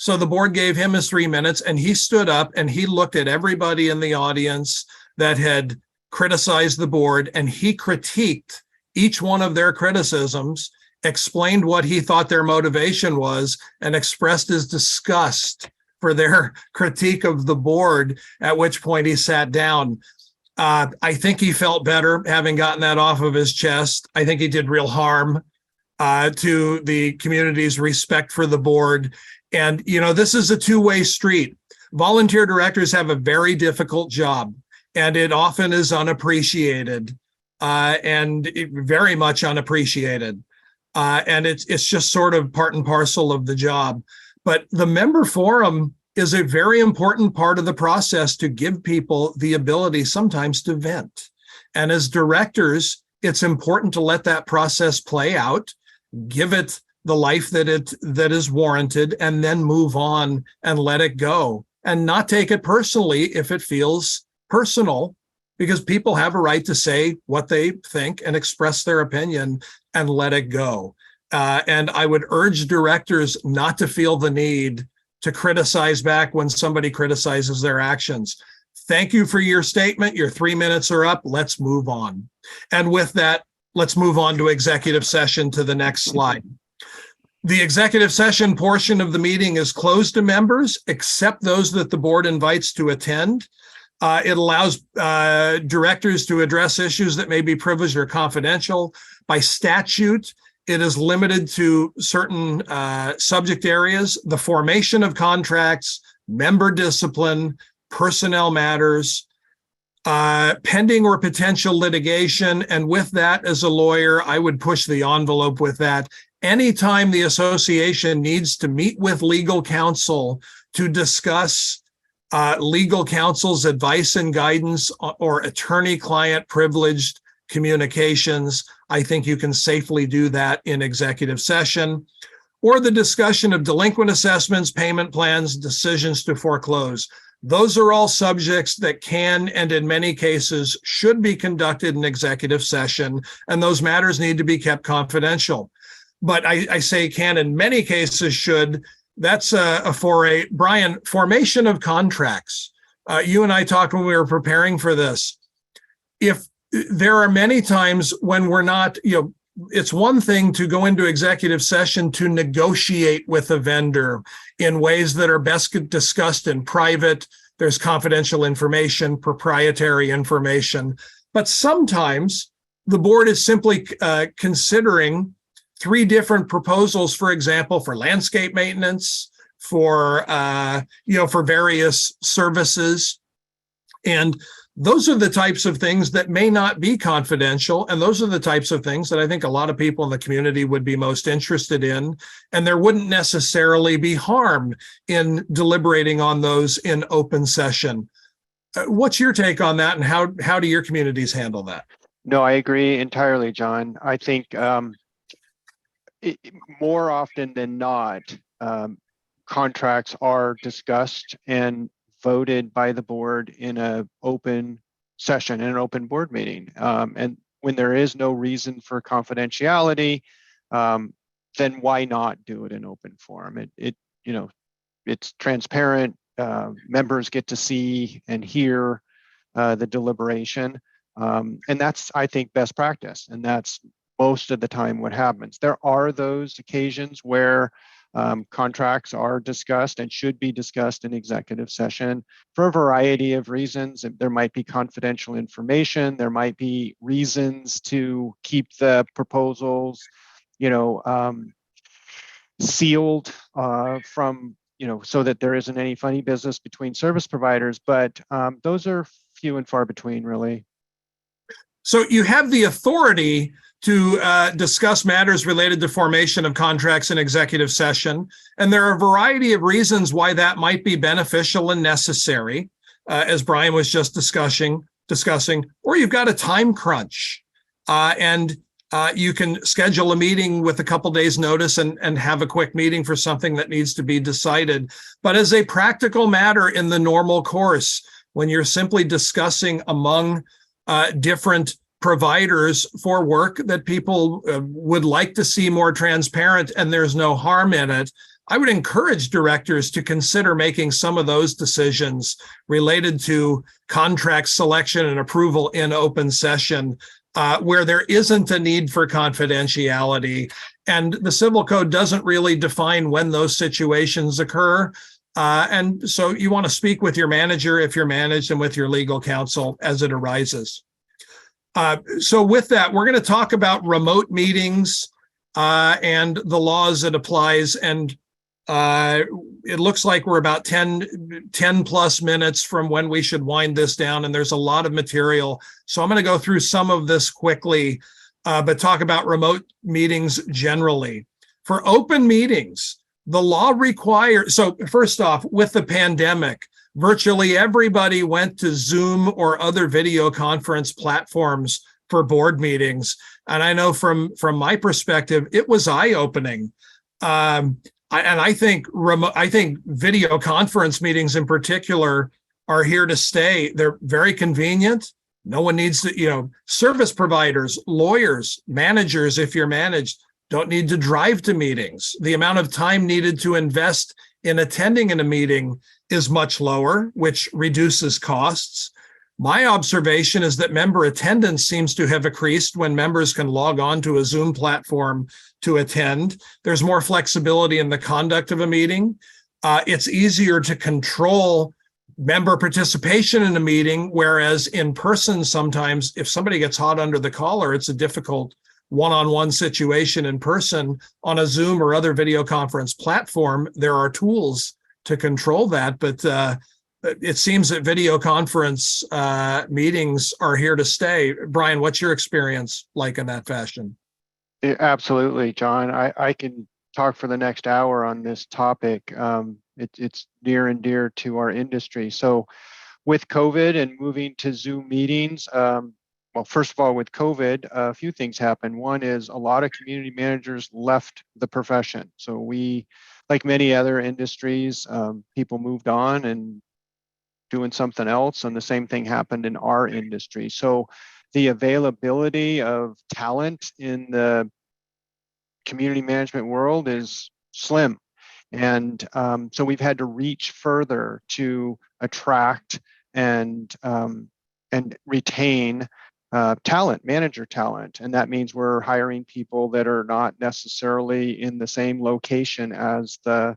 So the board gave him his 3 minutes, and he stood up and he looked at everybody in the audience that had criticized the board, and he critiqued each one of their criticisms, explained what he thought their motivation was, and expressed his disgust for their critique of the board, at which point he sat down. I think he felt better having gotten that off of his chest. I think he did real harm to the community's respect for the board. And, this is a two-way street. Volunteer directors have a very difficult job, and it often is unappreciated, and very much unappreciated. And it's just sort of part and parcel of the job. But the member forum is a very important part of the process to give people the ability sometimes to vent. And as directors, it's important to let that process play out, give it the life that is warranted, and then move on and let it go, and not take it personally if it feels personal, because people have a right to say what they think and express their opinion and let it go. And I would urge directors not to feel the need to criticize back when somebody criticizes their actions. Thank you for your statement. Your 3 minutes are up. Let's move on. And with that, let's move on to executive session to the next slide. The executive session portion of the meeting is closed to members, except those that the board invites to attend. It allows directors to address issues that may be privileged or confidential. By statute, it is limited to certain subject areas: the formation of contracts, member discipline, personnel matters, pending or potential litigation. And with that, as a lawyer, I would push the envelope with that. Anytime the association needs to meet with legal counsel to discuss legal counsel's advice and guidance or attorney-client privileged communications, I think you can safely do that in executive session. Or the discussion of delinquent assessments, payment plans, decisions to foreclose. Those are all subjects that can, and in many cases, should be conducted in executive session, and those matters need to be kept confidential. But I say can, in many cases should. That's a foray. Brian, formation of contracts. You and I talked when we were preparing for this. If there are many times when we're not, it's one thing to go into executive session to negotiate with a vendor in ways that are best discussed in private. There's confidential information, proprietary information. But sometimes the board is simply considering 3 different proposals, for example, for landscape maintenance, for various services. And those are the types of things that may not be confidential. And those are the types of things that I think a lot of people in the community would be most interested in. And there wouldn't necessarily be harm in deliberating on those in open session. What's your take on that, and how do your communities handle that? No, I agree entirely, John. I think more often than not, contracts are discussed and voted by the board in an open session, in an open board meeting. And when there is no reason for confidentiality, then why not do it in open forum? It's transparent. Members get to see and hear the deliberation. And that's, I think, best practice. And that's most of the time what happens. There are those occasions where contracts are discussed and should be discussed in executive session for a variety of reasons. There might be confidential information. There might be reasons to keep the proposals, sealed from, so that there isn't any funny business between service providers. But those are few and far between, really. So you have the authority to discuss matters related to formation of contracts in executive session. And there are a variety of reasons why that might be beneficial and necessary, as Brian was just discussing, or you've got a time crunch. And you can schedule a meeting with a couple days notice and have a quick meeting for something that needs to be decided. But as a practical matter in the normal course, when you're simply discussing among different providers for work that people would like to see more transparent and there's no harm in it, I would encourage directors to consider making some of those decisions related to contract selection and approval in open session, where there isn't a need for confidentiality. And the Civil Code doesn't really define when those situations occur. And so you want to speak with your manager if you're managed, and with your legal counsel as it arises. So with that, we're going to talk about remote meetings and the laws it applies. And it looks like we're about 10 plus minutes from when we should wind this down. And there's a lot of material. So I'm going to go through some of this quickly, but talk about remote meetings generally. For open meetings, the law requires, so first off, with the pandemic, virtually everybody went to Zoom or other video conference platforms for board meetings. And I know from my perspective, it was eye-opening. I think video conference meetings in particular are here to stay. They're very convenient. No one needs to, service providers, lawyers, managers, if you're managed, don't need to drive to meetings. The amount of time needed to invest in attending in a meeting is much lower, which reduces costs. My observation is that member attendance seems to have increased when members can log on to a Zoom platform to attend. There's more flexibility in the conduct of a meeting. It's easier to control member participation in a meeting, whereas in person, sometimes if somebody gets hot under the collar, it's a difficult one-on-one situation in person. On a Zoom or other video conference platform, there are tools to control that, but it seems that video conference meetings are here to stay. Brian, what's your experience like in that fashion? Yeah, absolutely, John. I can talk for the next hour on this topic. It's near and dear to our industry. So with COVID and moving to Zoom meetings, well, first of all, with COVID, a few things happened. One is a lot of community managers left the profession. So we, like many other industries, people moved on and doing something else, and the same thing happened in our industry. So the availability of talent in the community management world is slim. And so we've had to reach further to attract and retain talent, manager talent. And that means we're hiring people that are not necessarily in the same location as the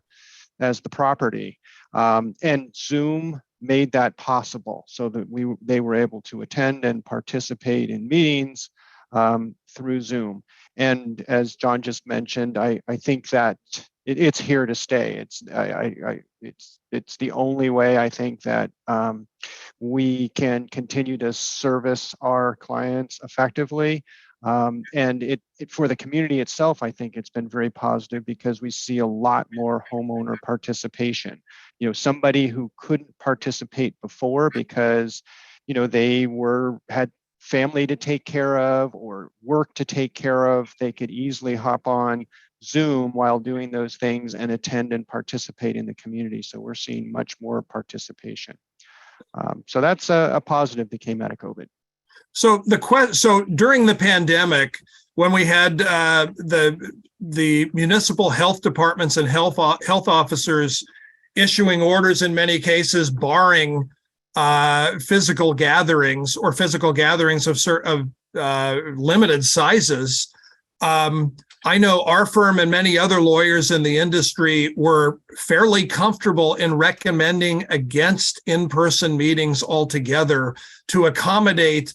property. And Zoom made that possible so that they were able to attend and participate in meetings through Zoom. And as John just mentioned, I think that it's here to stay. It's the only way I think that we can continue to service our clients effectively. And for the community itself, I think it's been very positive because we see a lot more homeowner participation. You know, somebody who couldn't participate before because, you know, they had family to take care of or work to take care of, they could easily hop on Zoom while doing those things and attend and participate in the community. So we're seeing much more participation. So that's a positive that came out of COVID. So so during the pandemic, when we had the municipal health departments and health officers issuing orders in many cases barring physical gatherings or physical gatherings of limited sizes, I know our firm and many other lawyers in the industry were fairly comfortable in recommending against in-person meetings altogether to accommodate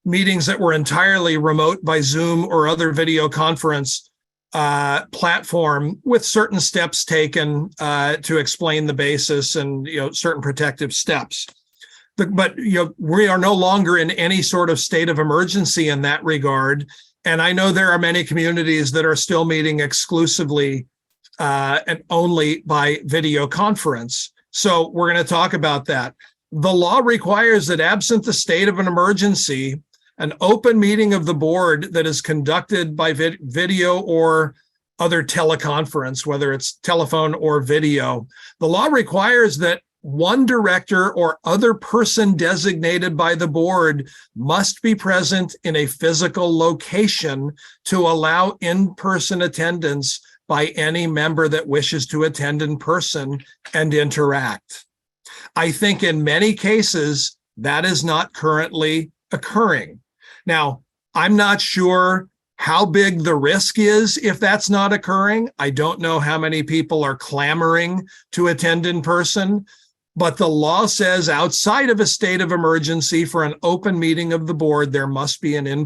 meetings that were entirely remote by Zoom or other video conference platform, with certain steps taken to explain the basis and certain protective steps. But we are no longer in any sort of state of emergency in that regard. And I know there are many communities that are still meeting exclusively and only by video conference. So we're going to talk about that. The law requires that absent the state of an emergency, an open meeting of the board that is conducted by video or other teleconference, whether it's telephone or video, the law requires that one director or other person designated by the board must be present in a physical location to allow in-person attendance by any member that wishes to attend in person and interact. I think in many cases that is not currently occurring. Now, I'm not sure how big the risk is if that's not occurring. I don't know how many people are clamoring to attend in person. But the law says outside of a state of emergency for an open meeting of the board, there must be a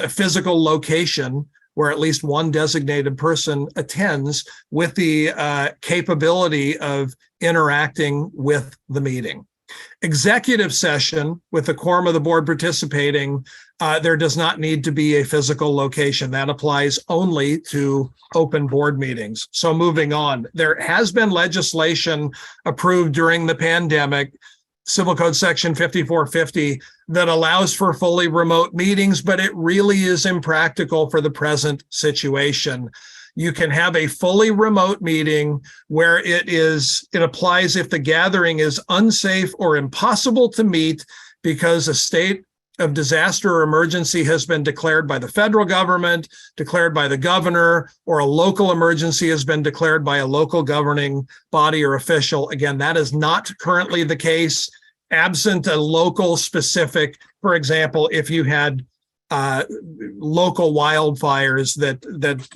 physical location where at least one designated person attends with the capability of interacting with the meeting. Executive session with the quorum of the board participating, there does not need to be a physical location. That applies only to open board meetings. So moving on, there has been legislation approved during the pandemic, Civil Code Section 5450, that allows for fully remote meetings, but it really is impractical for the present situation. You can have a fully remote meeting where it applies if the gathering is unsafe or impossible to meet because a state of disaster or emergency has been declared by the federal government, declared by the governor, or a local emergency has been declared by a local governing body or official. Again, that is not currently the case. Absent a local specific, for example, if you had local wildfires that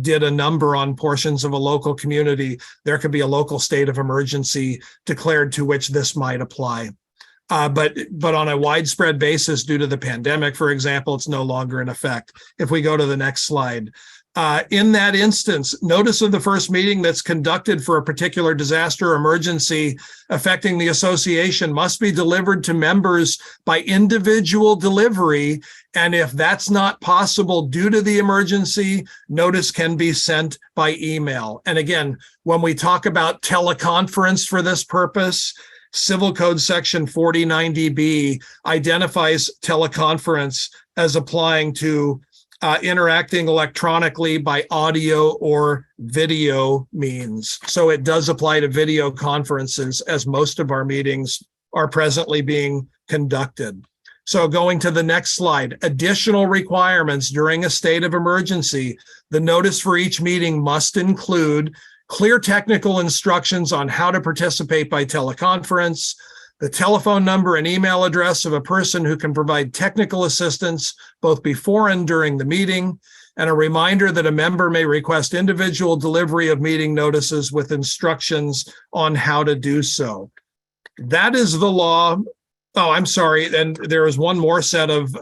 did a number on portions of a local community, there could be a local state of emergency declared to which this might apply. But on a widespread basis, due to the pandemic, for example, it's no longer in effect. If we go to the next slide. In that instance, notice of the first meeting that's conducted for a particular disaster or emergency affecting the association must be delivered to members by individual delivery. And if that's not possible due to the emergency, notice can be sent by email. And again, when we talk about teleconference for this purpose, Civil Code Section 4090B identifies teleconference as applying to interacting electronically by audio or video means. So it does apply to video conferences, as most of our meetings are presently being conducted. So going to the next slide, additional requirements during a state of emergency. The notice for each meeting must include clear technical instructions on how to participate by teleconference, the telephone number and email address of a person who can provide technical assistance both before and during the meeting, and a reminder that a member may request individual delivery of meeting notices with instructions on how to do so. That is the law. Oh, I'm sorry. And there is one more set of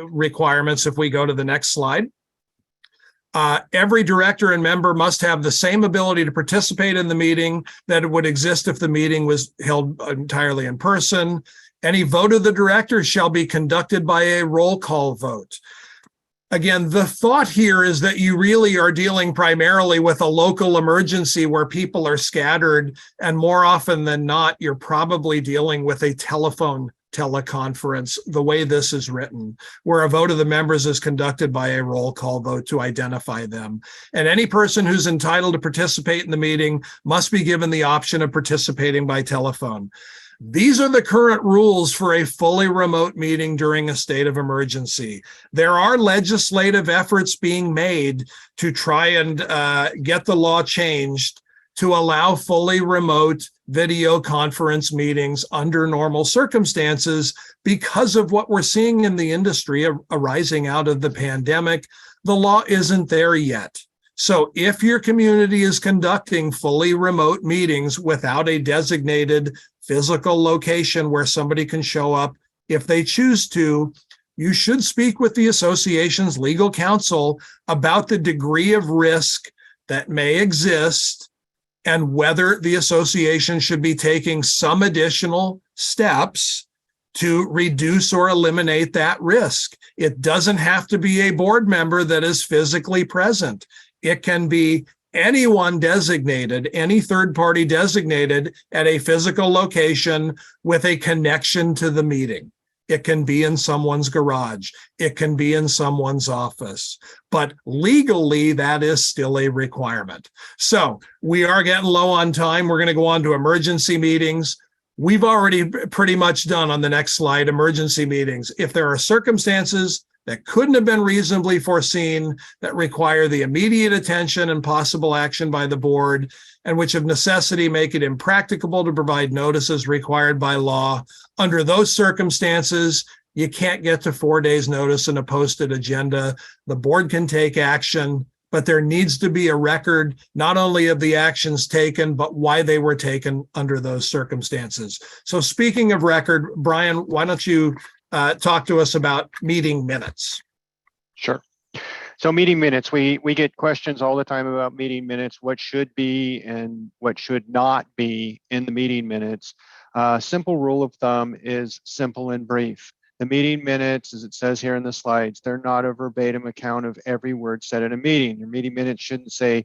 requirements if we go to the next slide. Every director and member must have the same ability to participate in the meeting that would exist if the meeting was held entirely in person. Any vote of the director shall be conducted by a roll call vote. Again, the thought here is that you really are dealing primarily with a local emergency where people are scattered, and more often than not, you're probably dealing with a teleconference, the way this is written, where a vote of the members is conducted by a roll call vote to identify them. And any person who's entitled to participate in the meeting must be given the option of participating by telephone. These are the current rules for a fully remote meeting during a state of emergency. There are legislative efforts being made to try and get the law changed to allow fully remote video conference meetings under normal circumstances because of what we're seeing in the industry arising out of the pandemic. The law isn't there yet. So if your community is conducting fully remote meetings without a designated physical location where somebody can show up if they choose to, you should speak with the association's legal counsel about the degree of risk that may exist and whether the association should be taking some additional steps to reduce or eliminate that risk. It doesn't have to be a board member that is physically present. It can be anyone designated, any third party designated at a physical location with a connection to the meeting. It can be in someone's garage. It can be in someone's office. But legally, that is still a requirement. So we are getting low on time. We're going to go on to emergency meetings. We've already pretty much done on the next slide, emergency meetings. If there are circumstances that couldn't have been reasonably foreseen that require the immediate attention and possible action by the board, and which of necessity make it impracticable to provide notices required by law, under those circumstances, you can't get to 4 days notice in a posted agenda. The board can take action, but there needs to be a record not only of the actions taken, but why they were taken under those circumstances. So speaking of record, Brian, why don't you talk to us about meeting minutes? Sure. So meeting minutes, we get questions all the time about meeting minutes, what should be and what should not be in the meeting minutes. Simple rule of thumb is simple and brief. The meeting minutes, as it says here in the slides, they're not a verbatim account of every word said in a meeting. Your meeting minutes shouldn't say,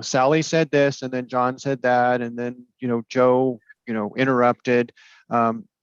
Sally said this, and then John said that, and then, Joe, interrupted.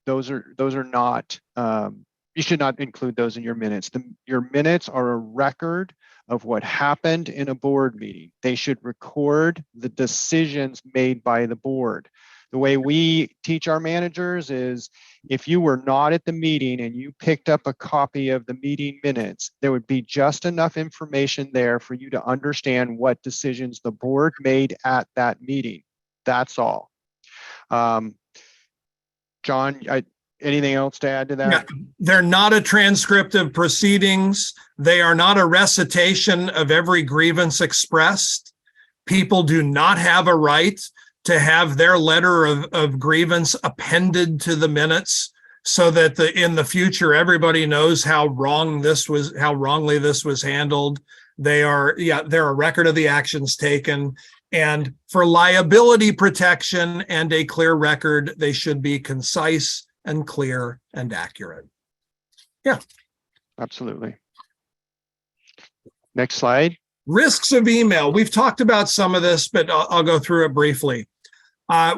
Those are not, you should not include those in your minutes. Your minutes are a record of what happened in a board meeting. They should record the decisions made by the board. The way we teach our managers is if you were not at the meeting and you picked up a copy of the meeting minutes, there would be just enough information there for you to understand what decisions the board made at that meeting. That's all. John, anything else to add to that? They're not a transcript of proceedings. They are not a recitation of every grievance expressed. People do not have a right to have their letter of grievance appended to the minutes so that in the future, everybody knows how wrongly this was handled. They're a record of the actions taken. And for liability protection and a clear record, they should be concise and clear and accurate. Absolutely. Next slide. Risks of email. We've talked about some of this, but I'll go through it briefly.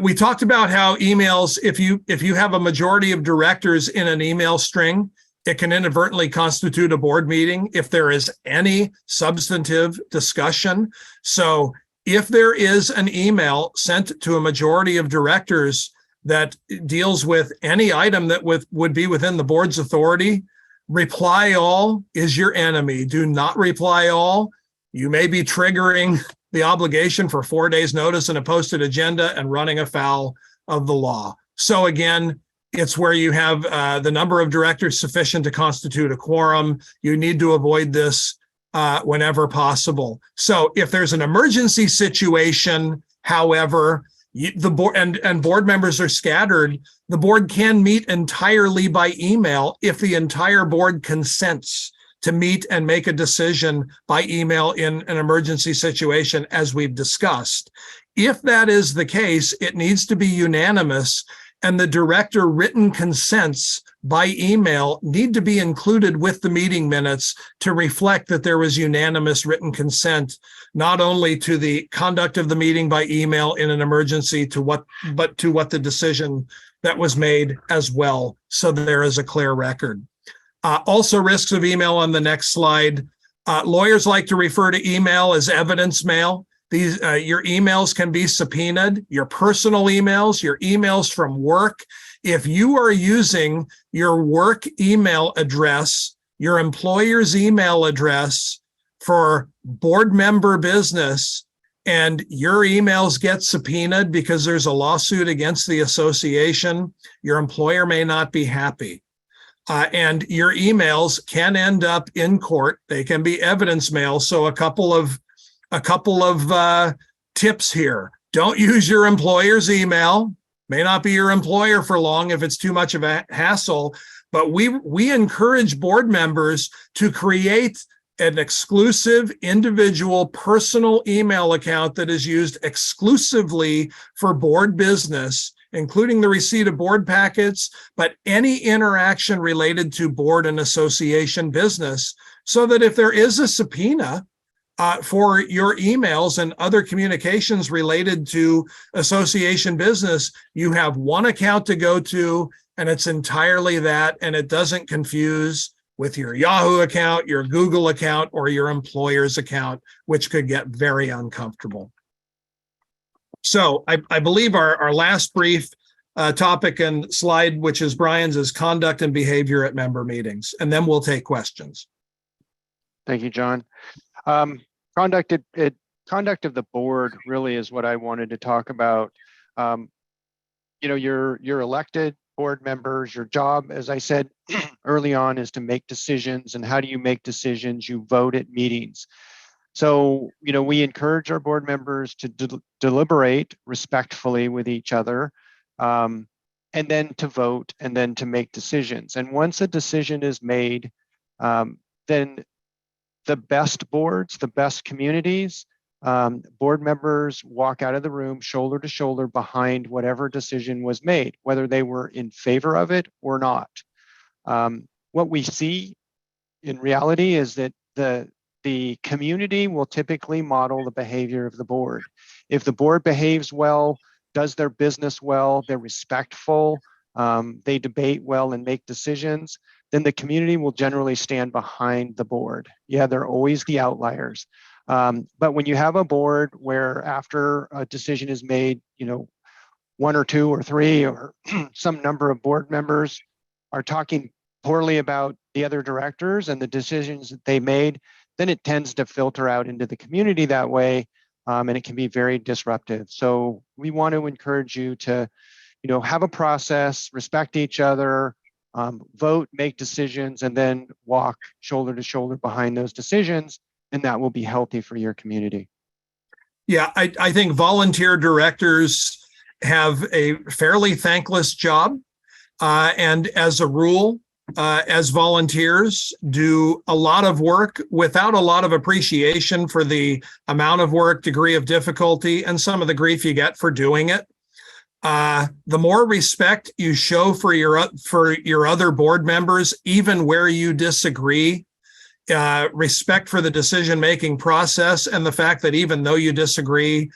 We talked about how emails, if you have a majority of directors in an email string, it can inadvertently constitute a board meeting if there is any substantive discussion. So if there is an email sent to a majority of directors that deals with any item that would be within the board's authority, reply all is your enemy. Do not reply all. You may be triggering the obligation for 4 days notice and a posted agenda and running afoul of the law. So again, it's where you have the number of directors sufficient to constitute a quorum. You need to avoid this whenever possible. So if there's an emergency situation, however, the board and board members are scattered, the board can meet entirely by email if the entire board consents to meet and make a decision by email in an emergency situation, as we've discussed. If that is the case, it needs to be unanimous, and the director written consents by email need to be included with the meeting minutes to reflect that there was unanimous written consent, not only to the conduct of the meeting by email in an emergency, but to what the decision that was made as well, so there is a clear record. Also, risks of email on the next slide. Lawyers like to refer to email as evidence mail. Your emails can be subpoenaed, your personal emails, your emails from work. If you are using your work email address, your employer's email address for board member business, and your emails get subpoenaed because there's a lawsuit against the association, your employer may not be happy. And your emails can end up in court. They can be evidence mail. So a couple of tips here. Don't use your employer's email. May not be your employer for long if it's too much of a hassle, but we encourage board members to create an exclusive individual personal email account that is used exclusively for board business, including the receipt of board packets, but any interaction related to board and association business, so that if there is a subpoena for your emails and other communications related to association business, you have one account to go to, and it's entirely that, and it doesn't confuse with your Yahoo account, your Google account, or your employer's account, which could get very uncomfortable. So I believe our last brief topic and slide, which is Brian's, is conduct and behavior at member meetings, and then we'll take questions. Thank you, John. Conduct of the board really is what I wanted to talk about. You're elected board members. Your job, as I said early on, is to make decisions. And how do you make decisions? You vote at meetings. So, we encourage our board members to deliberate respectfully with each other, and then to vote, and then to make decisions. And once a decision is made, then the best boards, the best communities, board members walk out of the room shoulder to shoulder behind whatever decision was made, whether they were in favor of it or not. What we see in reality is that the community will typically model the behavior of the board. If the board behaves well, does their business well, they're respectful, they debate well and make decisions, then the community will generally stand behind the board. Yeah, they're always the outliers. But when you have a board where after a decision is made, one or two or three or some number of board members are talking poorly about the other directors and the decisions that they made, then it tends to filter out into the community that way, and it can be very disruptive. So we want to encourage you to, have a process, respect each other, vote, make decisions, and then walk shoulder to shoulder behind those decisions, and that will be healthy for your community. Yeah, I think volunteer directors have a fairly thankless job. And as a rule, as volunteers, do a lot of work without a lot of appreciation for the amount of work, degree of difficulty, and some of the grief you get for doing it. The more respect you show for your other board members, even where you disagree, respect for the decision-making process, and the fact that even though you disagree,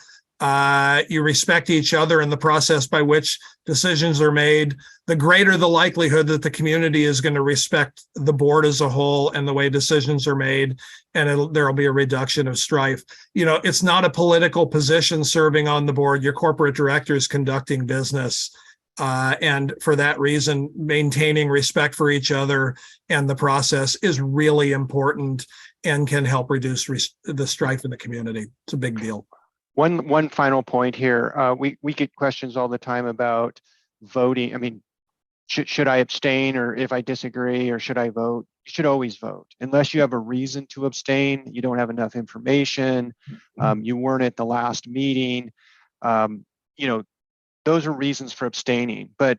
you respect each other in the process by which decisions are made, the greater the likelihood that the community is going to respect the board as a whole and the way decisions are made, and there'll be a reduction of strife. It's not a political position serving on the board. Your corporate director is conducting business. And for that reason, maintaining respect for each other and the process is really important and can help reduce the strife in the community. It's a big deal. One final point here. We get questions all the time about voting. I mean, should I abstain, or if I disagree, or should I vote? You should always vote. Unless you have a reason to abstain, you don't have enough information, you weren't at the last meeting, those are reasons for abstaining. But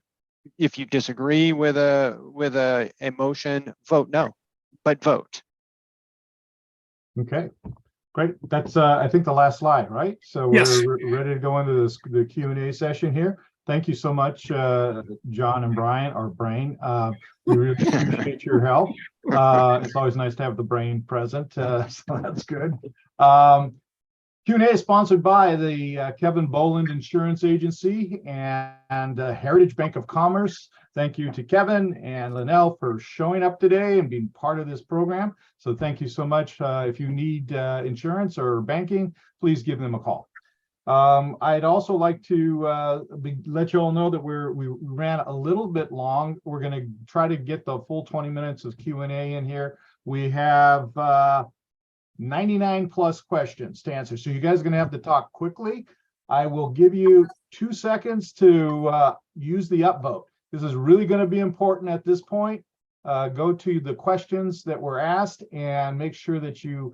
if you disagree with a motion, vote no, but vote. Okay, great. That's I think the last slide, right? So we're Yes. ready to go into the Q&A session here. Thank you so much, John and Brian, or Brain. We really appreciate your help. It's always nice to have the brain present, so that's good. Q&A is sponsored by the Kevin Boland Insurance Agency and Heritage Bank of Commerce. Thank you to Kevin and Linnell for showing up today and being part of this program. So thank you so much. If you need insurance or banking, please give them a call. I'd also like to let you all know that we ran a little bit long. We're going to try to get the full 20 minutes of Q&A in here. We have 99 plus questions to answer. So you guys are going to have to talk quickly. I will give you 2 seconds to use the upvote. This is really going to be important at this point. Go to the questions that were asked and make sure that you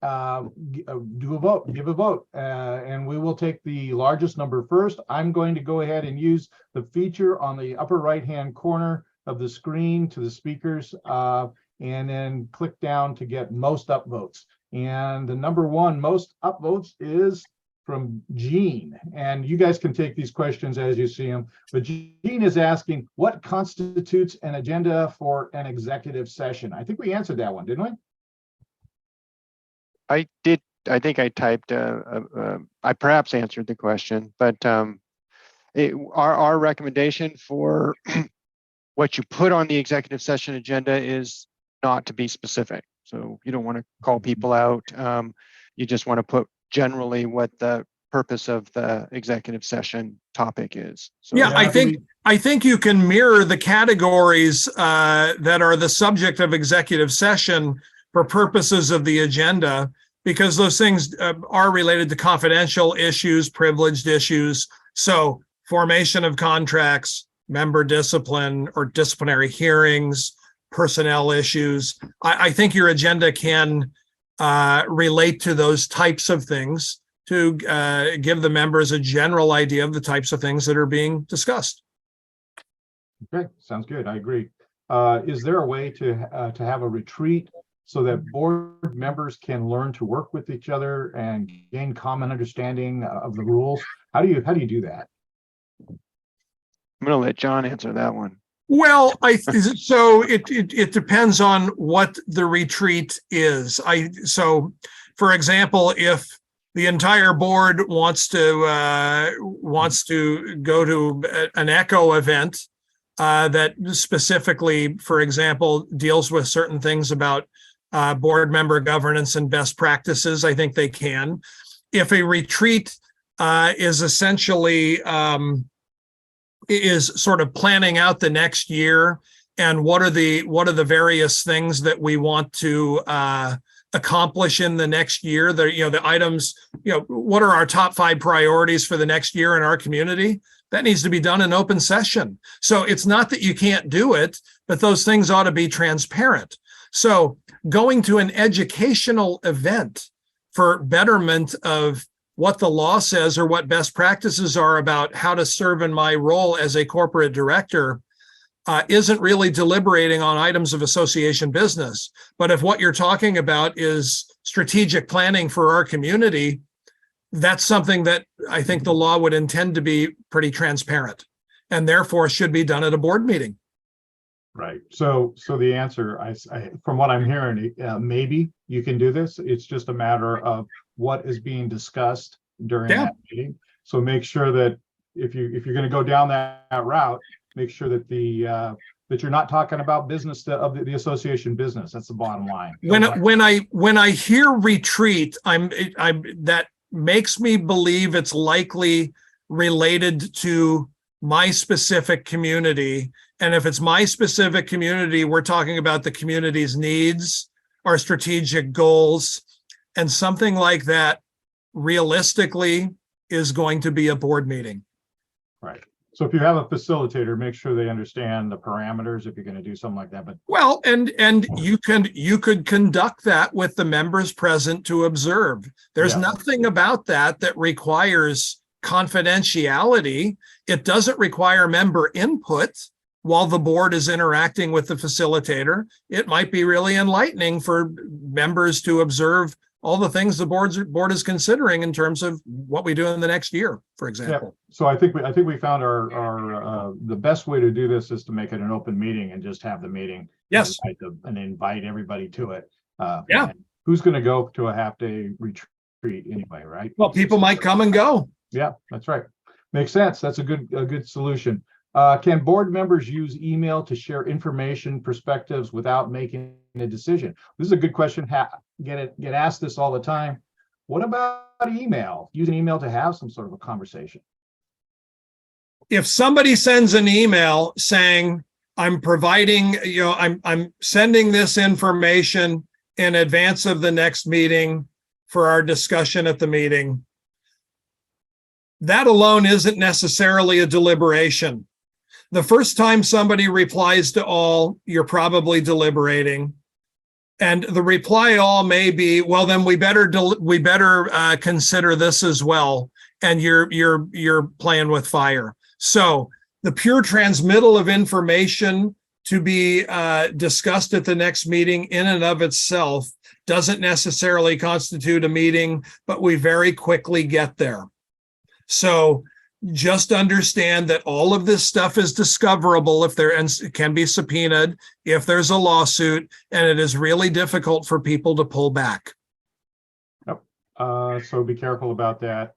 do a vote, give a vote, and we will take the largest number first. I'm going to go ahead and use the feature on the upper right-hand corner of the screen to the speakers, and then click down to get most upvotes. And the number one most upvotes is from Gene. And you guys can take these questions as you see them. But Gene is asking, what constitutes an agenda for an executive session? I think we answered that one, didn't we? I did. I think I typed. I perhaps answered the question, but our recommendation for what you put on the executive session agenda is not to be specific. So you don't want to call people out. You just want to put generally what the purpose of the executive session topic is. So Yeah, I think you can mirror the categories that are the subject of executive session for purposes of the agenda, because those things are related to confidential issues, privileged issues. So formation of contracts, member discipline or disciplinary hearings, personnel issues. I think your agenda can relate to those types of things to give the members a general idea of the types of things that are being discussed. Okay, sounds good. I agree. Is there a way to have a retreat so that board members can learn to work with each other and gain common understanding of the rules? How do you do that? I'm going to let John answer that one. Well, so it depends on what the retreat is. So, for example, if the entire board wants to go to an ECHO event that specifically, for example, deals with certain things about board member governance and best practices, I think they can. If a retreat is essentially is sort of planning out the next year and what are the various things that we want to accomplish in the next year, the items, what are our top 5 priorities for the next year in our community? That needs to be done in open session. So it's not that you can't do it, but those things ought to be transparent. So going to an educational event for betterment of what the law says or what best practices are about how to serve in my role as a corporate director isn't really deliberating on items of association business. But if what you're talking about is strategic planning for our community, that's something that I think the law would intend to be pretty transparent and therefore should be done at a board meeting. Right. So the answer, from what I'm hearing, maybe you can do this. It's just a matter of what is being discussed during that meeting. So make sure that if you're going to go down that route, make sure that that you're not talking about business of the association business. That's the bottom line. When I hear retreat, that makes me believe it's likely related to my specific community. And if it's my specific community, we're talking about the community's needs, our strategic goals, and something like that realistically is going to be a board meeting. Right. So if you have a facilitator, make sure they understand the parameters if you're going to do something like that. But well, and you could conduct that with the members present to observe. There's nothing about that requires confidentiality. It doesn't require member input while the board is interacting with the facilitator. It might be really enlightening for members to observe all the things the board is considering in terms of what we do in the next year, for example. Yeah. So I think we found our the best way to do this is to make it an open meeting and just have the meeting. Yes. And invite everybody to it. Who's going to go to a half-day retreat anyway, right? Well, people might come and go. Yeah, that's right. Makes sense. That's a good solution. Can board members use email to share information, perspectives without making a decision? This is a good question. Get asked this all the time. What about email? Use an email to have some sort of a conversation. If somebody sends an email saying, I'm providing, I'm sending this information in advance of the next meeting for our discussion at the meeting, that alone isn't necessarily a deliberation. The first time somebody replies to all, you're probably deliberating. And the reply all may be, well, then we better consider this as well. And you're playing with fire. So the pure transmittal of information to be discussed at the next meeting in and of itself doesn't necessarily constitute a meeting, but we very quickly get there. So just understand that all of this stuff is discoverable and can be subpoenaed if there's a lawsuit, and it is really difficult for people to pull back. Yep. So be careful about that.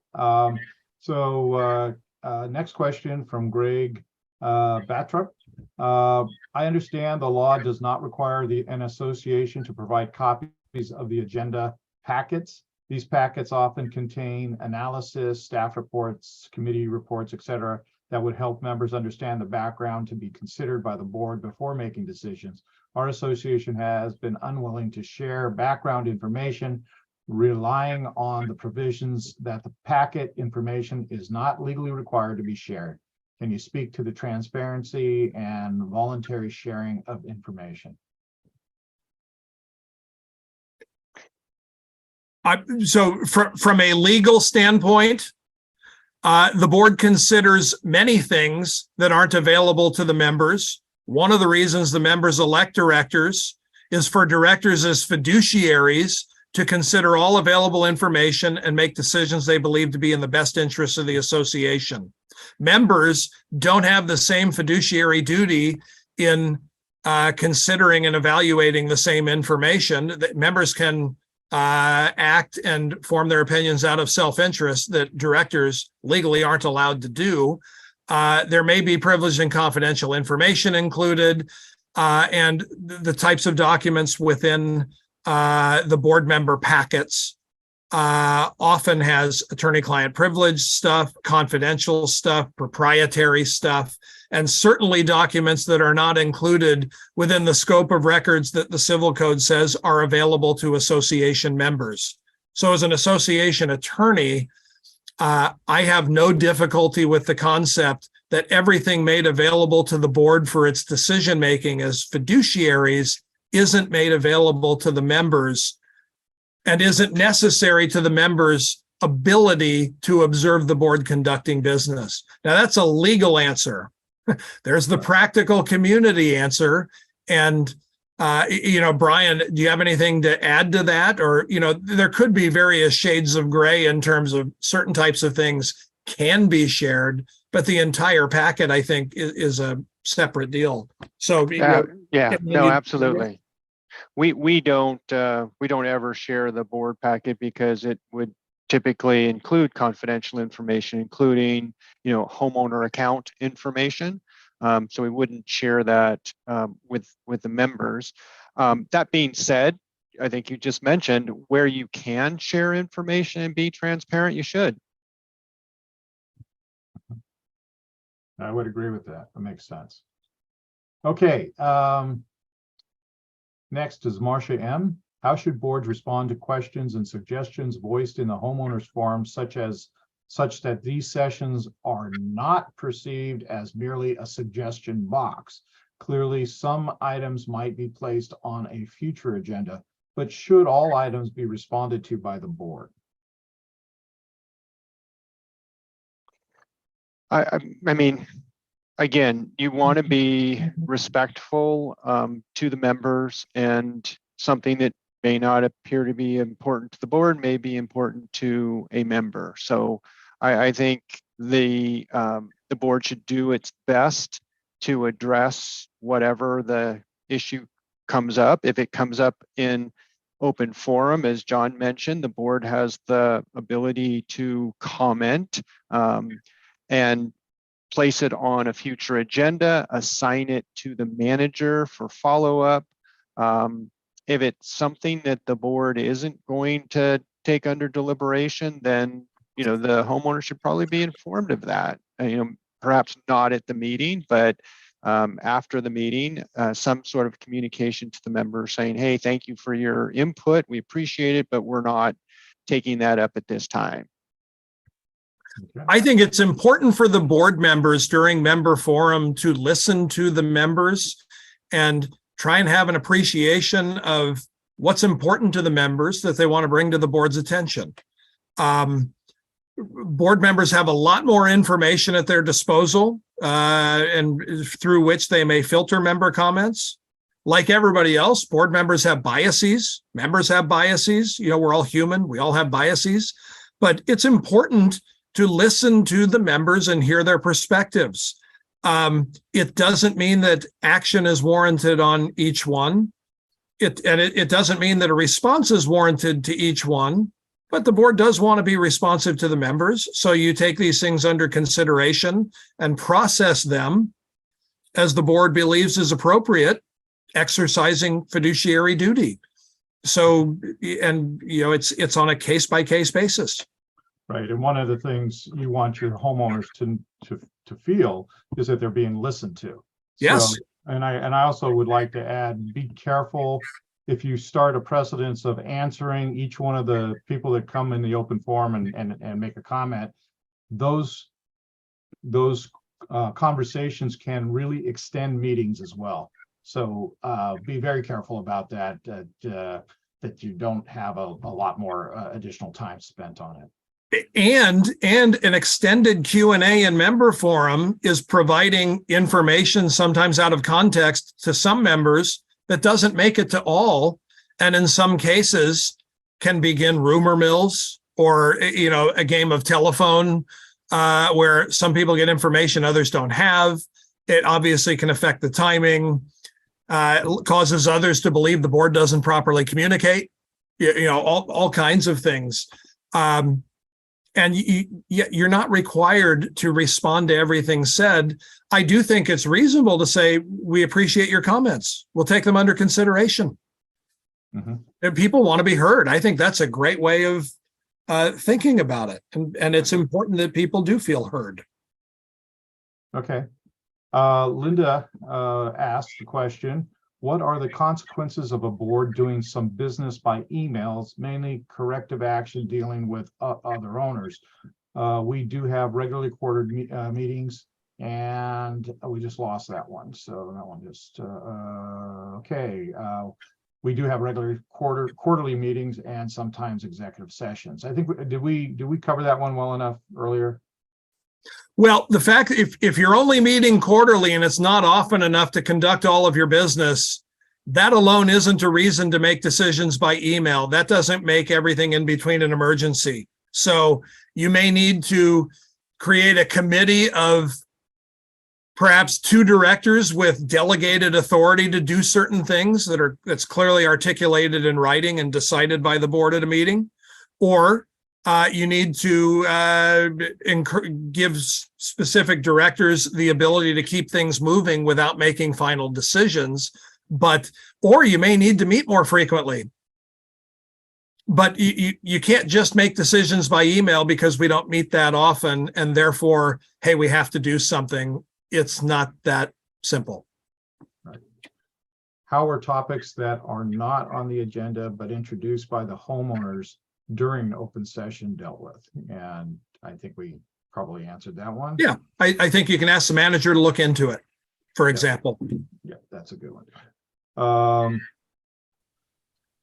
Next question from Greg Battrup. I understand the law does not require an association to provide copies of the agenda packets. These packets often contain analysis, staff reports, committee reports, etc., that would help members understand the background to be considered by the board before making decisions. Our association has been unwilling to share background information, relying on the provisions that the packet information is not legally required to be shared. Can you speak to the transparency and voluntary sharing of information? So from a legal standpoint, the board considers many things that aren't available to the members. One of the reasons the members elect directors is for directors as fiduciaries to consider all available information and make decisions they believe to be in the best interest of the association. Members don't have the same fiduciary duty in considering and evaluating the same information. That members can act and form their opinions out of self-interest that directors legally aren't allowed to do. There may be privileged and confidential information included, and the types of documents within the board member packets often has attorney-client privilege stuff, confidential stuff, proprietary stuff, and certainly documents that are not included within the scope of records that the Civil Code says are available to association members. So as an association attorney, I have no difficulty with the concept that everything made available to the board for its decision-making as fiduciaries isn't made available to the members and isn't necessary to the members' ability to observe the board conducting business. Now, that's a legal answer. There's the practical community answer. And, Brian, do you have anything to add to that? Or, there could be various shades of gray in terms of certain types of things can be shared, but the entire packet, I think, is a separate deal. So, no, absolutely. We don't ever share the board packet because it would typically include confidential information, including, homeowner account information. So we wouldn't share that with the members. That being said, I think you just mentioned where you can share information and be transparent, you should. I would agree with that. That makes sense. Okay. Next is Marcia M. How should boards respond to questions and suggestions voiced in the homeowners forum, such that these sessions are not perceived as merely a suggestion box? Clearly, some items might be placed on a future agenda, but should all items be responded to by the board? I mean, again, you want to be respectful to the members, and something that may not appear to be important to the board may be important to a member. So I think the board should do its best to address whatever the issue comes up. If it comes up in open forum, as John mentioned, the board has the ability to comment and place it on a future agenda, assign it to the manager for follow-up. If it's something that the board isn't going to take under deliberation, then the homeowner should probably be informed of that. Perhaps not at the meeting, but after the meeting, some sort of communication to the member saying, hey, thank you for your input. We appreciate it, but we're not taking that up at this time. Okay. I think it's important for the board members during member forum to listen to the members and try and have an appreciation of what's important to the members that they want to bring to the board's attention. Board members have a lot more information at their disposal and through which they may filter member comments. Like everybody else, board members have biases. Members have biases. We're all human. We all have biases. But it's important to listen to the members and hear their perspectives. It doesn't mean that action is warranted on each one. It doesn't mean that a response is warranted to each one, but the board does want to be responsive to the members. So you take these things under consideration and process them as the board believes is appropriate, exercising fiduciary duty. So, it's on a case-by-case basis. Right. And one of the things you want your homeowners to feel is that they're being listened to. Yes. So, and I also would like to add, be careful if you start a precedence of answering each one of the people that come in the open forum and make a comment. Those conversations can really extend meetings as well. So be very careful about that you don't have a lot more additional time spent on it. And an extended Q&A and member forum is providing information, sometimes out of context, to some members that doesn't make it to all, and in some cases can begin rumor mills or a game of telephone where some people get information others don't have. It obviously can affect the timing, causes others to believe the board doesn't properly communicate, all kinds of things. And you're not required to respond to everything said. I do think it's reasonable to say, we appreciate your comments. We'll take them under consideration. Mm-hmm. And people want to be heard. I think that's a great way of thinking about it. And it's important that people do feel heard. Okay. Linda asked the question, what are the consequences of a board doing some business by emails, mainly corrective action dealing with other owners? We do have regularly quartered meetings, and we just lost that one. So that one just, okay. We do have regular quarterly meetings and sometimes executive sessions. I think, did we cover that one well enough earlier? Well, the fact, if you're only meeting quarterly and it's not often enough to conduct all of your business, that alone isn't a reason to make decisions by email. That doesn't make everything in between an emergency. So you may need to create a committee of perhaps 2 directors with delegated authority to do certain things that's clearly articulated in writing and decided by the board at a meeting, or you need to give specific directors the ability to keep things moving without making final decisions. Or you may need to meet more frequently. But you can't just make decisions by email because we don't meet that often, and therefore, hey, we have to do something. It's not that simple. Right. How are topics that are not on the agenda but introduced by the homeowners during open session dealt with? And I think we probably answered that one. Yeah, I think you can ask the manager to look into it, for example. Yeah, that's a good one.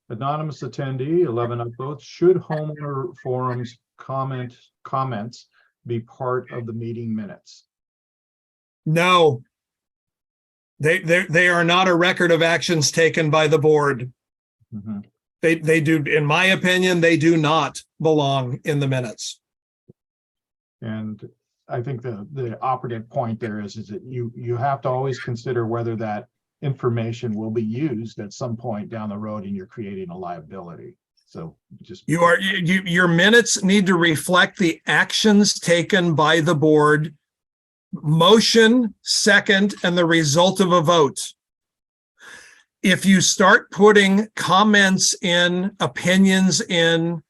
Anonymous attendee, 11 upvotes. Should homeowner forums comments be part of the meeting minutes? No. They are not a record of actions taken by the board. Mhm. They do, in my opinion, they do not belong in the minutes. And I think the operative point there is that you have to always consider whether that information will be used at some point down the road and you're creating a liability. So just your minutes need to reflect the actions taken by the board, motion, second, and the result of a vote. If you start putting comments in, opinions in,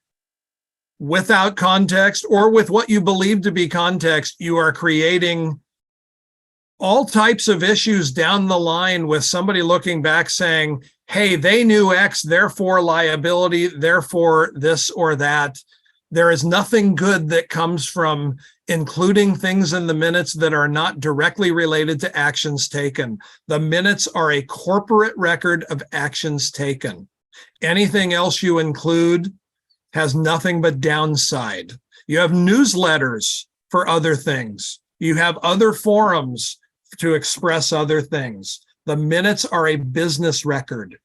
without context or with what you believe to be context, you are creating all types of issues down the line with somebody looking back saying, hey, they knew X, therefore liability, therefore this or that. There is nothing good that comes from including things in the minutes that are not directly related to actions taken. The minutes are a corporate record of actions taken. Anything else you include has nothing but downside. You have newsletters for other things. You have other forums to express other things. The minutes are a business record.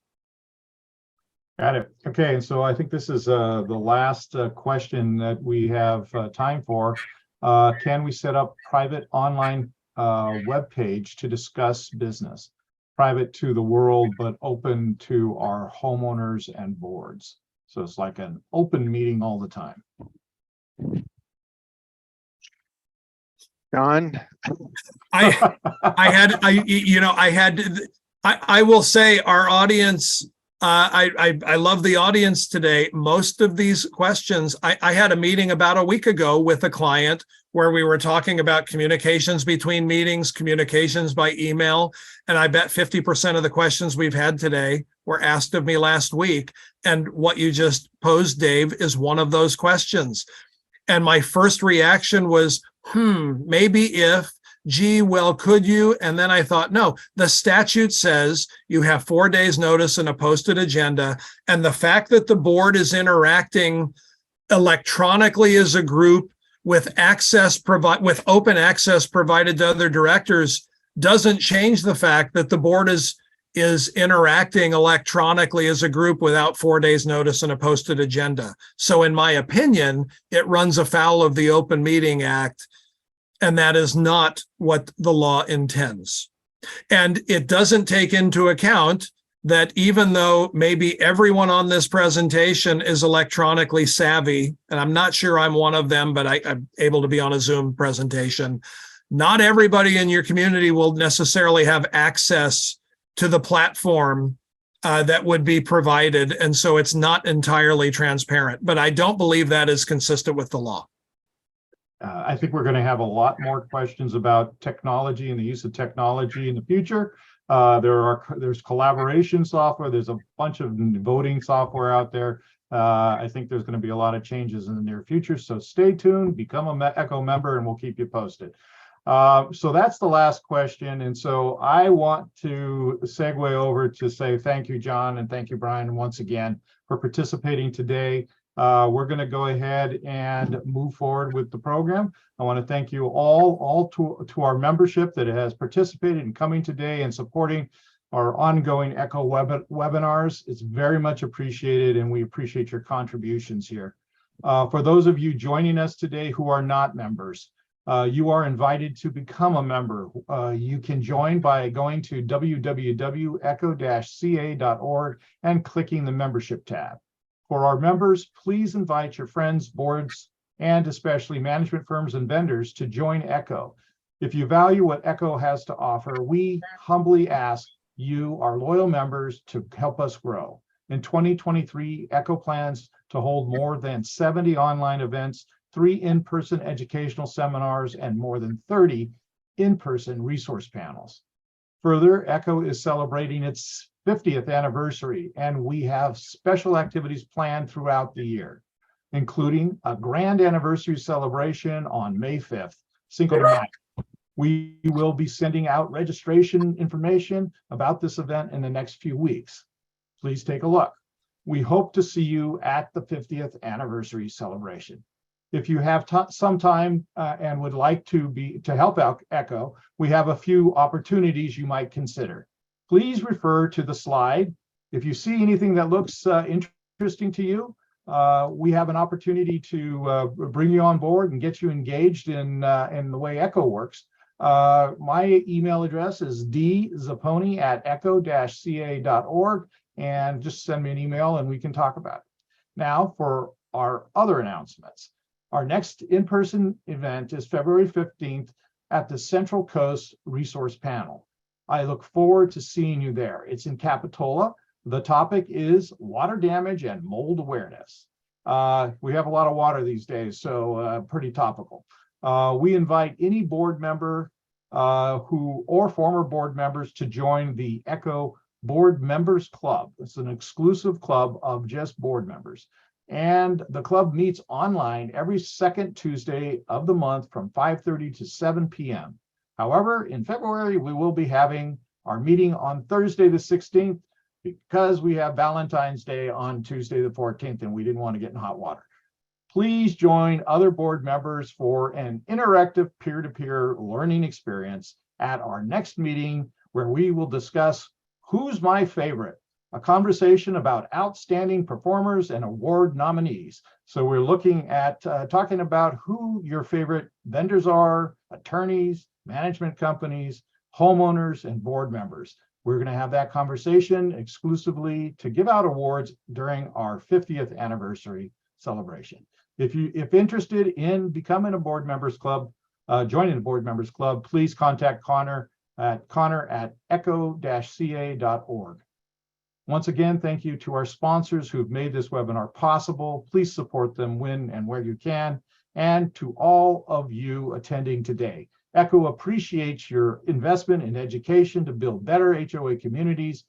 Got it. Okay, and so I think this is the last question that we have time for. Can we set up private online web page to discuss business? Private to the world, but open to our homeowners and boards. So it's like an open meeting all the time. John? I will say our audience, I love the audience today. Most of these questions, I had a meeting about a week ago with a client where we were talking about communications between meetings, communications by email. And I bet 50% of the questions we've had today were asked of me last week. And what you just posed, Dave, is one of those questions. And my first reaction was, maybe if, gee, well, could you? And then I thought, no, the statute says you have 4 days notice and a posted agenda. And the fact that the board is interacting electronically as a group with with open access provided to other directors doesn't change the fact that the board is interacting electronically as a group without 4 days notice and a posted agenda. So in my opinion, it runs afoul of the Open Meeting Act, and that is not what the law intends. And it doesn't take into account that even though maybe everyone on this presentation is electronically savvy, and I'm not sure I'm one of them, but I'm able to be on a Zoom presentation, not everybody in your community will necessarily have access to the platform that would be provided. And so it's not entirely transparent, but I don't believe that is consistent with the law. I think we're going to have a lot more questions about technology and the use of technology in the future. There's collaboration software. There's a bunch of voting software out there. I think there's going to be a lot of changes in the near future. So stay tuned, become a Echo member, and we'll keep you posted. So that's the last question. And so I want to segue over to say thank you, John, and thank you, Brian, once again for participating today. We're going to go ahead and move forward with the program. I want to thank you all to our membership that has participated in coming today and supporting our ongoing Echo webinars. It's very much appreciated, and we appreciate your contributions here. For those of you joining us today who are not members, you are invited to become a member. You can join by going to www.echo-ca.org and clicking the membership tab. For our members, please invite your friends, boards, and especially management firms and vendors to join Echo. If you value what Echo has to offer, we humbly ask you, our loyal members, to help us grow. In 2023, Echo plans to hold more than 70 online events, 3 in-person educational seminars, and more than 30 in-person resource panels. Further, Echo is celebrating its 50th anniversary, and we have special activities planned throughout the year, including a grand anniversary celebration on May 5th, Cinco de Mayo. We will be sending out registration information about this event in the next few weeks. Please take a look. We hope to see you at the 50th anniversary celebration. If you have some time and would like to help out Echo, we have a few opportunities you might consider. Please refer to the slide. If you see anything that looks interesting to you, we have an opportunity to bring you on board and get you engaged in the way Echo works. My email address is dzappone@echo-ca.org, and just send me an email and we can talk about it. Now for our other announcements. Our next in-person event is February 15th at the Central Coast Resource Panel. I look forward to seeing you there. It's in Capitola. The topic is water damage and mold awareness. We have a lot of water these days, so pretty topical. We invite any board member or former board members to join the Echo Board Members Club. It's an exclusive club of just board members. And the club meets online every second Tuesday of the month from 5:30 to 7 p.m. However, in February, we will be having our meeting on Thursday, the 16th, because we have Valentine's Day on Tuesday, the 14th, and we didn't want to get in hot water. Please join other board members for an interactive peer-to-peer learning experience at our next meeting, where we will discuss who's my favorite, a conversation about outstanding performers and award nominees. So we're looking at talking about who your favorite vendors are, attorneys, management companies, homeowners, and board members. We're going to have that conversation exclusively to give out awards during our 50th anniversary celebration. If interested in becoming a board members club, joining the board members club, please contact Connor at echo-ca.org. Once again, thank you to our sponsors who've made this webinar possible. Please support them when and where you can. And to all of you attending today, Echo appreciates your investment in education to build better HOA communities